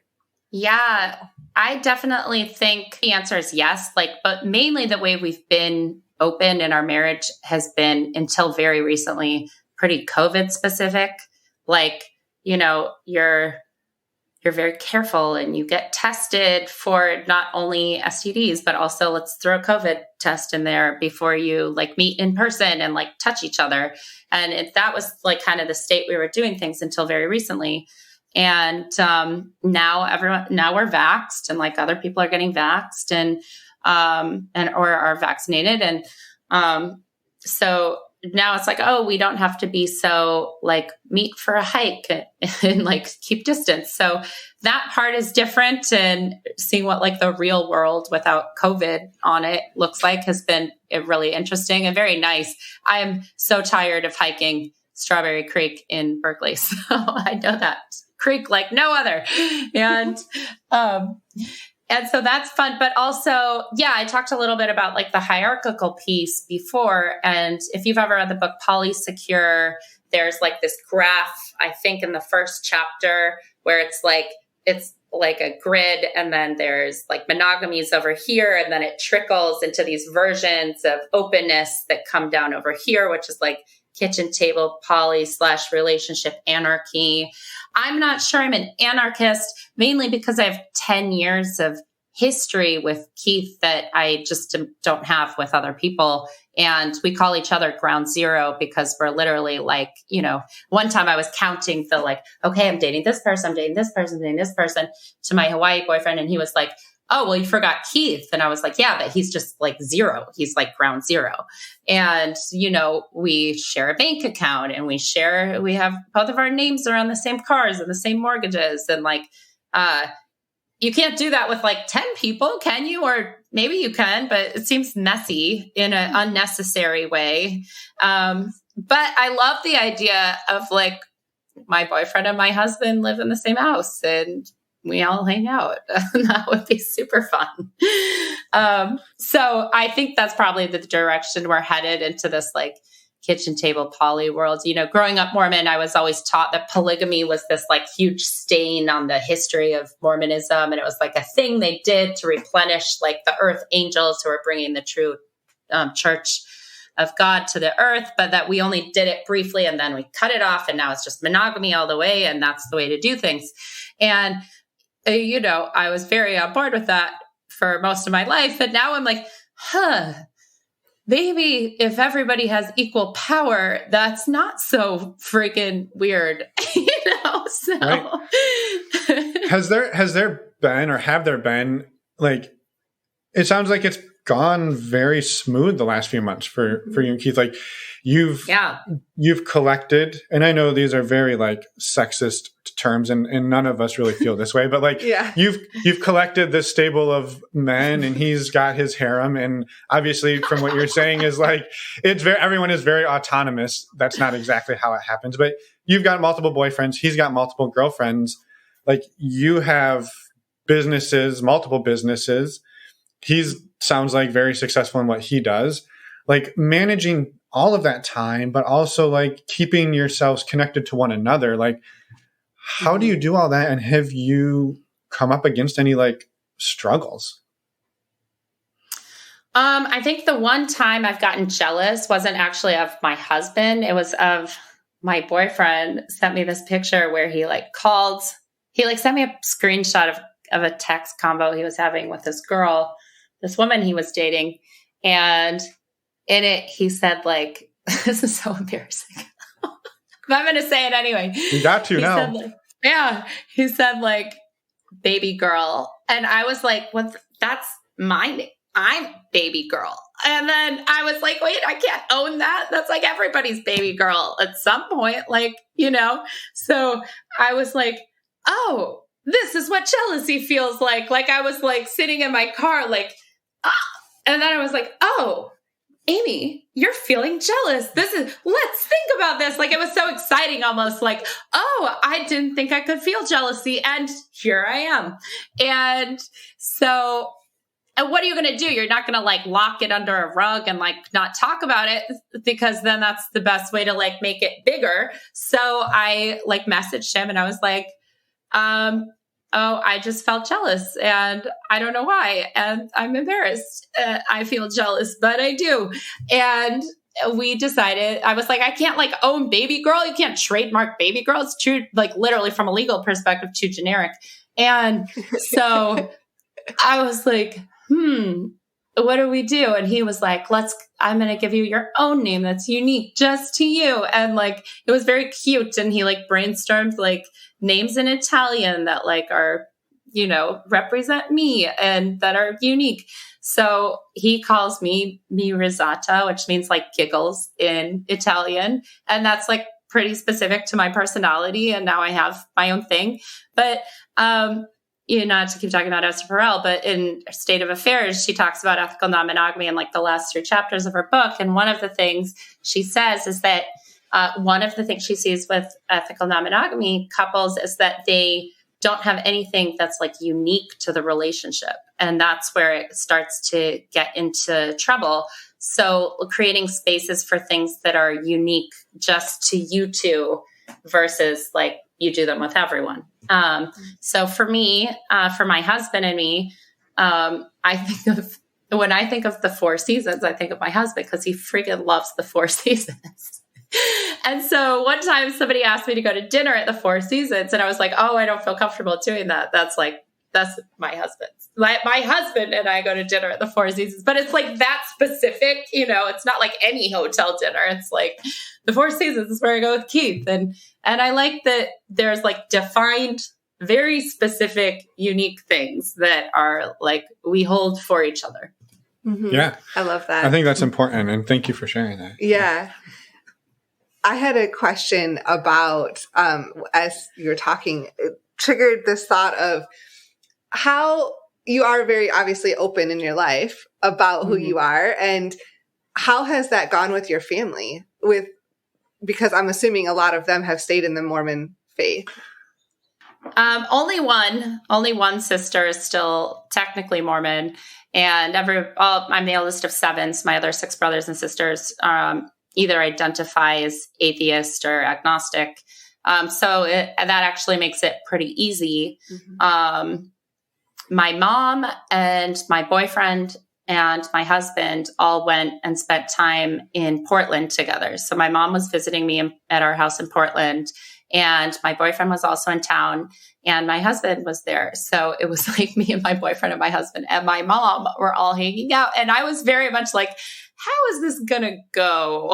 Yeah, I definitely think the answer is yes. But mainly the way we've been open in our marriage has been until very recently pretty COVID specific. Like, you're very careful and you get tested for not only STDs, but also let's throw a COVID test in there before you like meet in person and like touch each other. And that was like kind of the state we were doing things until very recently. And now we're vaxxed and like other people are getting vaxxed and or are vaccinated. And so now it's like, oh, we don't have to be so like meet for a hike and like keep distance. So that part is different, and seeing what like the real world without COVID on it looks like has been really interesting and very nice. I am so tired of hiking Strawberry Creek in Berkley. So I know that creek like no other. And so that's fun. But also, yeah, I talked a little bit about like the hierarchical piece before. And if you've ever read the book Polysecure, there's like this graph, I think in the first chapter, where it's like a grid, and then there's like monogami's over here, and then it trickles into these versions of openness that come down over here, which is like kitchen table poly / relationship anarchy. I'm not sure I'm an anarchist, mainly because I have 10 years of history with Keith that I just don't have with other people. And we call each other ground zero because we're literally like, one time I was counting the like, okay, I'm dating this person, I'm dating this person, I'm dating this person to my Hawaii boyfriend. And he was like, oh, well, you forgot Keith. And I was like, yeah, but he's just like zero. He's like ground zero. And, we share a bank account and we have both of our names are on the same cars and the same mortgages. And like, you can't do that with like 10 people, can you? Or maybe you can, but it seems messy in an unnecessary way. But I love the idea of like my boyfriend and my husband live in the same house and we all hang out. That would be super fun. So I think that's probably the direction we're headed into this like kitchen table poly world. Growing up Mormon, I was always taught that polygamy was this like huge stain on the history of Mormonism. And it was like a thing they did to replenish like the earth angels who were bringing the true church of God to the earth, but that we only did it briefly and then we cut it off. And now it's just monogamy all the way. And that's the way to do things. And, I was very on board with that for most of my life. But now I'm like, maybe if everybody has equal power, that's not so freaking weird, So right. Has there been, or have there been, like, it sounds like it's gone very smooth the last few months for you and Keith. Like you've collected, and I know these are very like sexist terms and none of us really feel this way, but like you've collected this stable of men and he's got his harem. And obviously from what you're saying is like, everyone is very autonomous. That's not exactly how it happens, but you've got multiple boyfriends. He's got multiple girlfriends. Like you have businesses, multiple businesses. Sounds like very successful in what he does, like managing all of that time, but also like keeping yourselves connected to one another. Like, how do you do all that? And have you come up against any like struggles? I think the one time I've gotten jealous wasn't actually of my husband. It was of my boyfriend sent me this picture where he sent me a screenshot of a text combo he was having with this girl, this woman he was dating. And in it, he said like, this is so embarrassing. But I'm going to say it anyway. You got to now. He said like, baby girl. And I was like, that's my name. I'm baby girl. And then I was like, wait, I can't own that. That's like everybody's baby girl at some point, like, So I was like, oh, this is what jealousy feels like. Like I was like sitting in my car, like, and then I was like, oh, Amy, you're feeling jealous. Let's think about this. Like it was so exciting, almost like, oh, I didn't think I could feel jealousy. And here I am. And so, and what are you going to do? You're not going to like lock it under a rug and like not talk about it because then that's the best way to like make it bigger. So I like messaged him and I was like, oh, I just felt jealous and I don't know why. And I'm embarrassed. I feel jealous, but I do. And we decided, I was like, I can't like own baby girl. You can't trademark baby girl. It's too, like literally from a legal perspective, too generic. And so I was like, what do we do? And he was like, I'm going to give you your own name that's unique just to you. And like, it was very cute. And he like brainstormed like names in Italian that like are, represent me and that are unique. So he calls me risata, which means like giggles in Italian. And that's like pretty specific to my personality. And now I have my own thing. But, not to keep talking about Esther Perel, but in State of Affairs, she talks about ethical non-monogamy in like the last 3 chapters of her book. And one of the things she says is that one of the things she sees with ethical non-monogamy couples is that they don't have anything that's like unique to the relationship. And that's where it starts to get into trouble. So creating spaces for things that are unique just to you two versus like you do them with everyone. So for me, for my husband and me, when I think of the 4 seasons, I think of my husband because he freaking loves the 4 seasons. And so one time somebody asked me to go to dinner at the 4 seasons and I was like, oh, I don't feel comfortable doing that. That's that's my husband's. My husband and I go to dinner at the Four Seasons, but it's like that specific, it's not like any hotel dinner. It's like the Four Seasons is where I go with Keith. And I like that there's like defined, very specific, unique things that are like we hold for each other. Mm-hmm. Yeah. I love that. I think that's important. And thank you for sharing that. Yeah. I had a question about, as you were talking, it triggered this thought of how you are very obviously open in your life about who you are. And how has that gone with your family? Because I'm assuming a lot of them have stayed in the Mormon faith. Only one sister is still technically Mormon, and I'm the eldest of 7. So my other 6 brothers and sisters either identify as atheist or agnostic. So that actually makes it pretty easy. Mm-hmm. My mom and my boyfriend and my husband all went and spent time in Portland together. So my mom was visiting me at our house in Portland, and my boyfriend was also in town, and my husband was there. So it was like me and my boyfriend and my husband and my mom were all hanging out. And I was very much like, how is this going to go?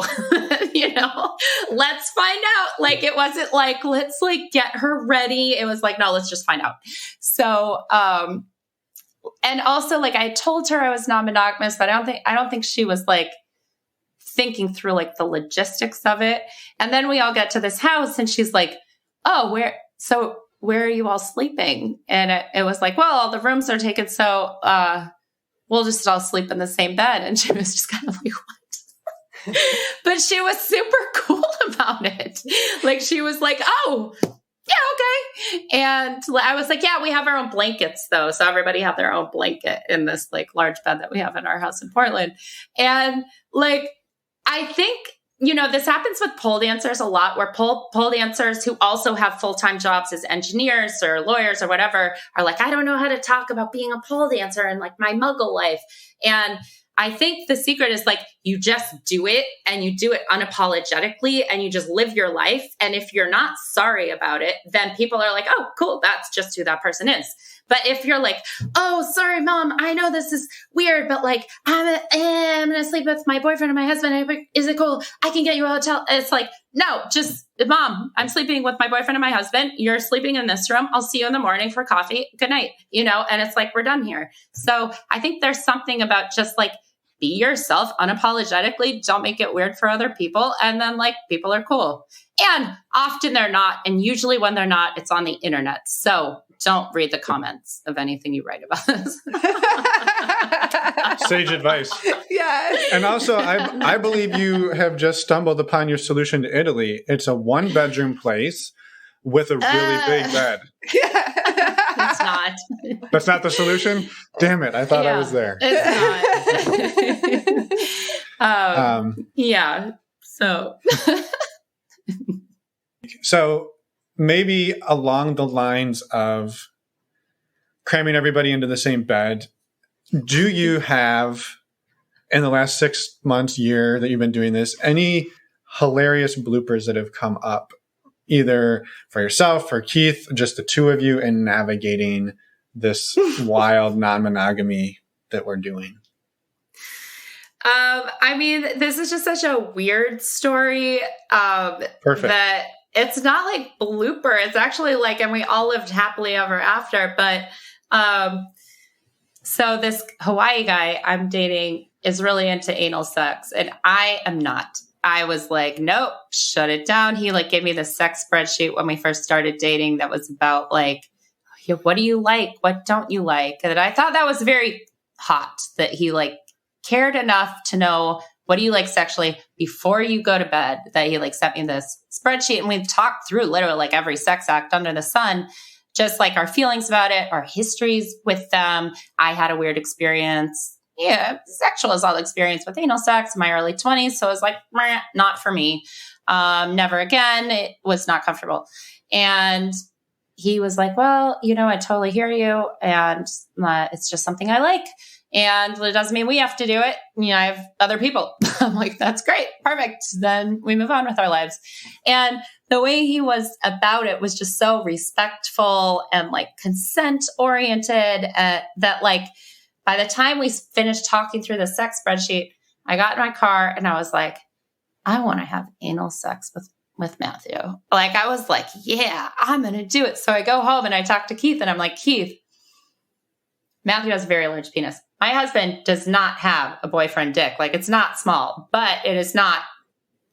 Let's find out. Like, it wasn't like, let's like get her ready. It was like, no, let's just find out. So, and also like I told her I was non-monogamous, but I don't think she was like thinking through like the logistics of it. And then we all get to this house and she's like, oh, where are you all sleeping? And it was like, well, all the rooms are taken. So, we'll just all sleep in the same bed. And she was just kind of like, what? But she was super cool about it. Like, she was like, oh, yeah, okay. And I was like, yeah, we have our own blankets though. So everybody had their own blanket in this like large bed that we have in our house in Portland. And like, I think, this happens with pole dancers a lot, where pole dancers who also have full-time jobs as engineers or lawyers or whatever are like, I don't know how to talk about being a pole dancer and like my muggle life. And I think the secret is like, you just do it, and you do it unapologetically, and you just live your life. And if you're not sorry about it, then people are like, oh, cool. That's just who that person is. But if you're like, oh, sorry, mom, I know this is weird, but like, I'm going to sleep with my boyfriend and my husband. Is it cool? I can get you a hotel. It's like, no, just mom, I'm sleeping with my boyfriend and my husband. You're sleeping in this room. I'll see you in the morning for coffee. Good night. And it's like, we're done here. So I think there's something about just like, be yourself unapologetically. Don't make it weird for other people. And then like, people are cool. And often they're not. And usually when they're not, it's on the internet. So don't read the comments of anything you write about this. Sage advice. Yes. And also, I believe you have just stumbled upon your solution to Italy. It's a 1-bedroom place with a really big bed. Yeah. It's not. That's not the solution? Damn it. I thought I was there. It's not. Yeah. So maybe along the lines of cramming everybody into the same bed, do you have, in the last 6 months, year that you've been doing this, any hilarious bloopers that have come up, either for yourself, for Keith, just the two of you, in navigating this wild non-monogamy that we're doing? I mean, this is just such a weird story. Perfect. That it's not like blooper. It's actually like, and we all lived happily ever after. But so this Hawaii guy I'm dating is really into anal sex, and I am not. I was like, nope, shut it down. He like gave me the sex spreadsheet when we first started dating that was about like, what do you like? What don't you like? And I thought that was very hot, that he like cared enough to know, what do you like sexually before you go to bed, that he like sent me this spreadsheet, and we talked through literally like every sex act under the sun, just like our feelings about it, our histories with them. I had a weird experience. Yeah, sexual assault experience with anal sex in my early 20s. So it was like, meh, not for me. Never again. It was not comfortable. And he was like, well, I totally hear you. And it's just something I like. And it doesn't mean we have to do it. I have other people. I'm like, that's great. Perfect. Then we move on with our lives. And the way he was about it was just so respectful and like consent oriented that like by the time we finished talking through the sex spreadsheet, I got in my car and I was like, I want to have anal sex with Matthew. Like, I was like, yeah, I'm going to do it. So I go home and I talk to Keith and I'm like, Keith, Matthew has a very large penis. My husband does not have a boyfriend dick. Like, it's not small, but it is not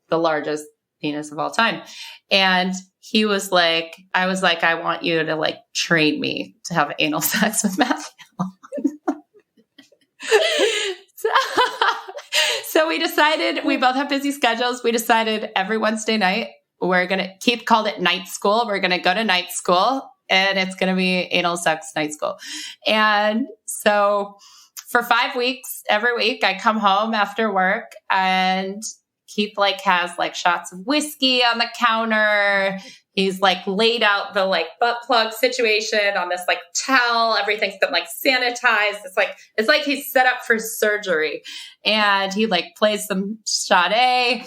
the largest penis of all time. And he was like, I was like, I want you to like train me to have anal sex with Matthew. So we decided, we both have busy schedules. We decided every Wednesday night, Keith called it night school. We're going to go to night school and it's going to be anal sex night school. And so for 5 weeks, every week I come home after work and Keith like has like shots of whiskey on the counter. He's like laid out the like butt plug situation on this like towel. Everything's been like sanitized. It's like he's set up for surgery. And he like plays some Sade.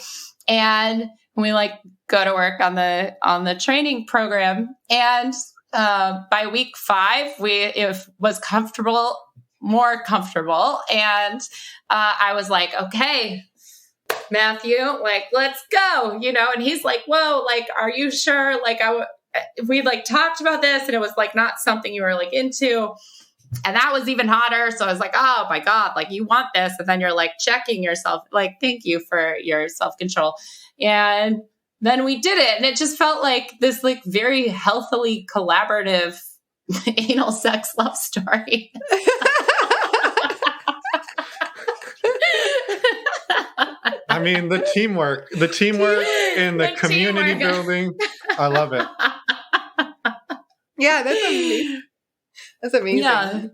And we like go to work on the training program. And by week 5, it was more comfortable. And I was like, okay, Matthew, like, let's go, and he's like, whoa, like, are you sure? Like, we like talked about this and it was like not something you were like into. And that was even hotter. So I was like, oh my God, like you want this. And then you're like checking yourself, like, thank you for your self-control. And then we did it. And it just felt like this like very healthily collaborative anal sex love story. I mean, the teamwork in the community building. I love it. Yeah, that's amazing. That's amazing. Yeah.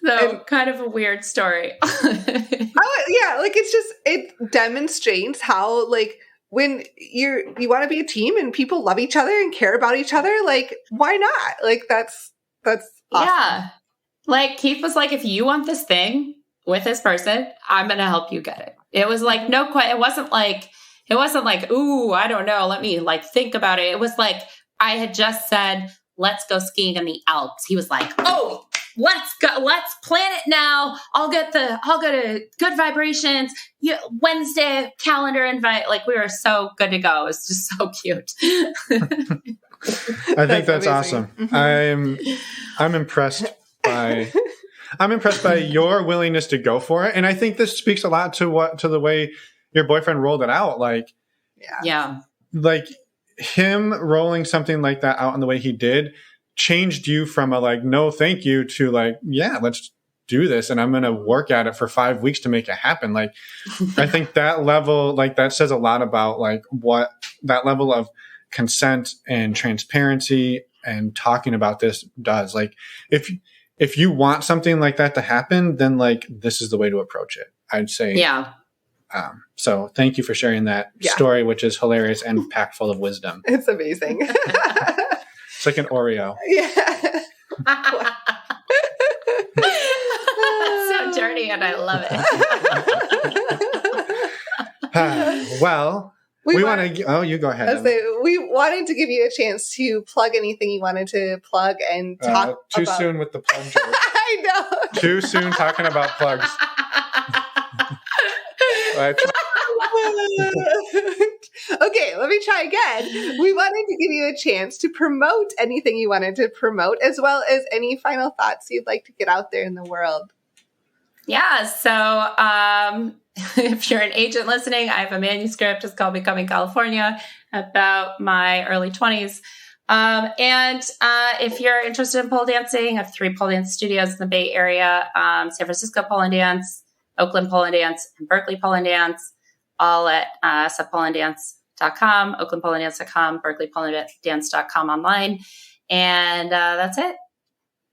So kind of a weird story. Yeah, like it demonstrates how like when you want to be a team and people love each other and care about each other, like why not? Like that's awesome. Yeah. Like Keith was like, if you want this thing with this person, I'm going to help you get it. It was like, it wasn't like, ooh, I don't know. Let me like think about it. It was like, I had just said, let's go skiing in the Alps. He was like, oh, let's go. Let's plan it now. I'll go to Good Vibrations. Wednesday calendar invite. Like we were so good to go. It was just so cute. I think that's awesome. Mm-hmm. I'm impressed by your willingness to go for it. And I think this speaks a lot to the way your boyfriend rolled it out. Like, yeah. Like him rolling something like that out in the way he did changed you from a like, no, thank you to like, yeah, let's do this. And I'm going to work at it for 5 weeks to make it happen. Like, I think that level, like that says a lot about like what that level of consent and transparency and talking about this does. Like if you want something like that to happen, then like this is the way to approach it, I'd say. Yeah. So thank you for sharing that story, which is hilarious and packed full of wisdom. It's amazing. It's like an Oreo. Yeah. So dirty and I love it. Well, we want to. Oh, you go ahead. We wanted to give you a chance to plug anything you wanted to plug and talk too about. Soon with the plug joke. I know. Too soon talking about plugs. Okay, let me try again. We wanted to give you a chance to promote anything you wanted to promote, as well as any final thoughts you'd like to get out there in the world. Yeah. So if you're an agent listening, I have a manuscript. It's called Becoming California, about my early 20s. And if you're interested in pole dancing, I have 3 pole dance studios in the Bay Area, San Francisco Pole and Dance, Oakland Pole and Dance, and Berkley Pole and Dance, all at subpoleanddance.com, oaklandpoleanddance.com, berkeleypoleanddance.com online. And that's it.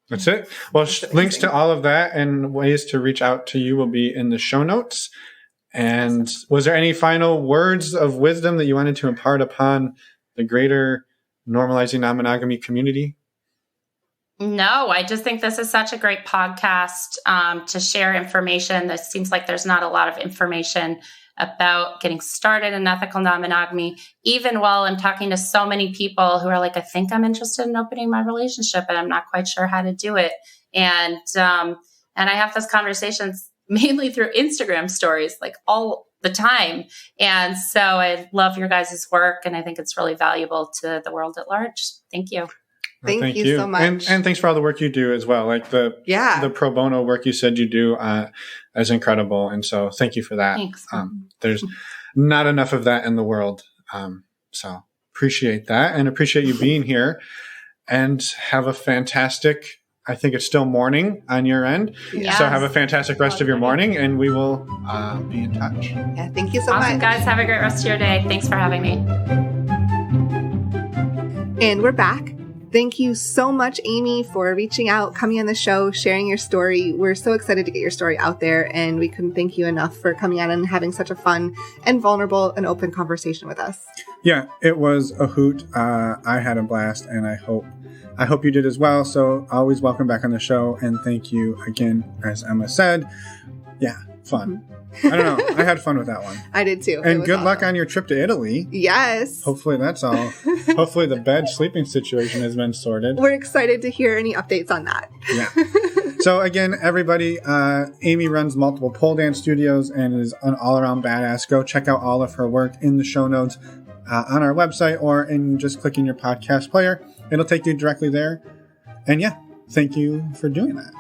That's it. Well, links to all of that and ways to reach out to you will be in the show notes. And was there any final words of wisdom that you wanted to impart upon the greater normalizing non-monogamy community? No, I just think this is such a great podcast to share information. It seems like there's not a lot of information about getting started in ethical non-monogamy, even while I'm talking to so many people who are like, I think I'm interested in opening my relationship, and I'm not quite sure how to do it. And I have those conversations mainly through Instagram stories, like all the time. And so I love your guys' work, and I think it's really valuable to the world at large. Thank you. Thank you so much. And thanks for all the work you do as well. Like the pro bono work you said you do is incredible. And so thank you for that. Thanks. There's not enough of that in the world. So appreciate that and appreciate you being here, and have a fantastic, I think it's still morning on your end. Yes. So have a fantastic rest of your morning, and we will be in touch. Yeah, thank you so Awesome, much. guys. Have a great rest of your day. Thanks for having me. And we're back. Thank you so much, Amy, for reaching out, coming on the show, sharing your story. We're so excited to get your story out there, and we couldn't thank you enough for coming on and having such a fun and vulnerable and open conversation with us. Yeah, it was a hoot. I had a blast, and I hope you did as well. So always welcome back on the show, and thank you again, as Emma said. Yeah, fun. I don't know. I had fun with that one. I did too. And good luck on your trip to Italy. Yes. Hopefully that's all. Hopefully the bed sleeping situation has been sorted. We're excited to hear any updates on that. Yeah. So again, everybody, Amy runs multiple pole dance studios and is an all-around badass. Go check out all of her work in the show notes on our website, or in just clicking your podcast player. It'll take you directly there. And yeah, thank you for doing that.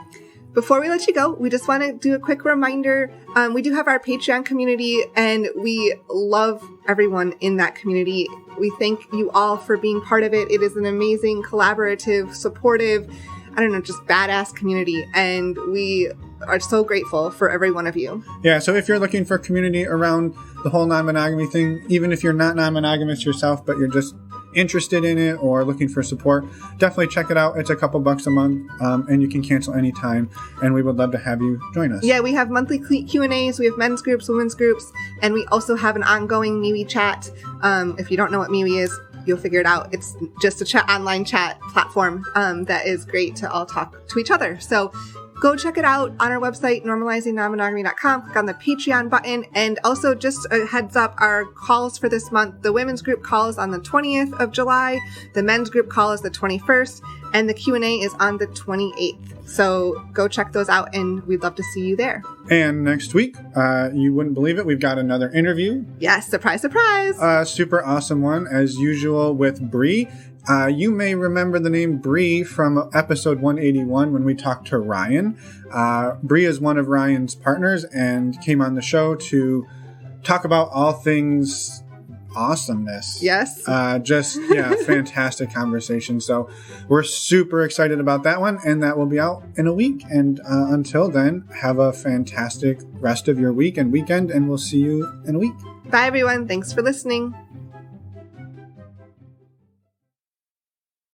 Before we let you go, we just want to do a quick reminder. We do have our Patreon community, and we love everyone in that community. We thank you all for being part of it. It is an amazing, collaborative, supportive, just badass community. And we are so grateful for every one of you. Yeah, so if you're looking for community around the whole non-monogamy thing, even if you're not non-monogamous yourself, but you're just interested in it or looking for support, definitely check it out. It's a couple bucks a month, and you can cancel anytime, and we would love to have you join us. Yeah, we have monthly Q&As, we have men's groups, women's groups, and we also have an ongoing MeWe chat. If you don't know what MeWe is, you'll figure it out. It's just a online chat platform that is great to all talk to each other. So go check it out on our website, normalizingnonmonogamy.com. Click on the Patreon button. And also, just a heads up, our calls for this month, the women's group call is on the 20th of July. The men's group call is the 21st. And the Q&A is on the 28th. So go check those out, and we'd love to see you there. And next week, you wouldn't believe it, we've got another interview. Yes, surprise, surprise. Super awesome one, as usual, with Bree. You may remember the name Bree from episode 181 when we talked to Ryan. Bree is one of Ryan's partners and came on the show to talk about all things awesomeness. Yes. Fantastic conversation. So we're super excited about that one, and that will be out in a week. And until then, have a fantastic rest of your week and weekend, and we'll see you in a week. Bye, everyone. Thanks for listening.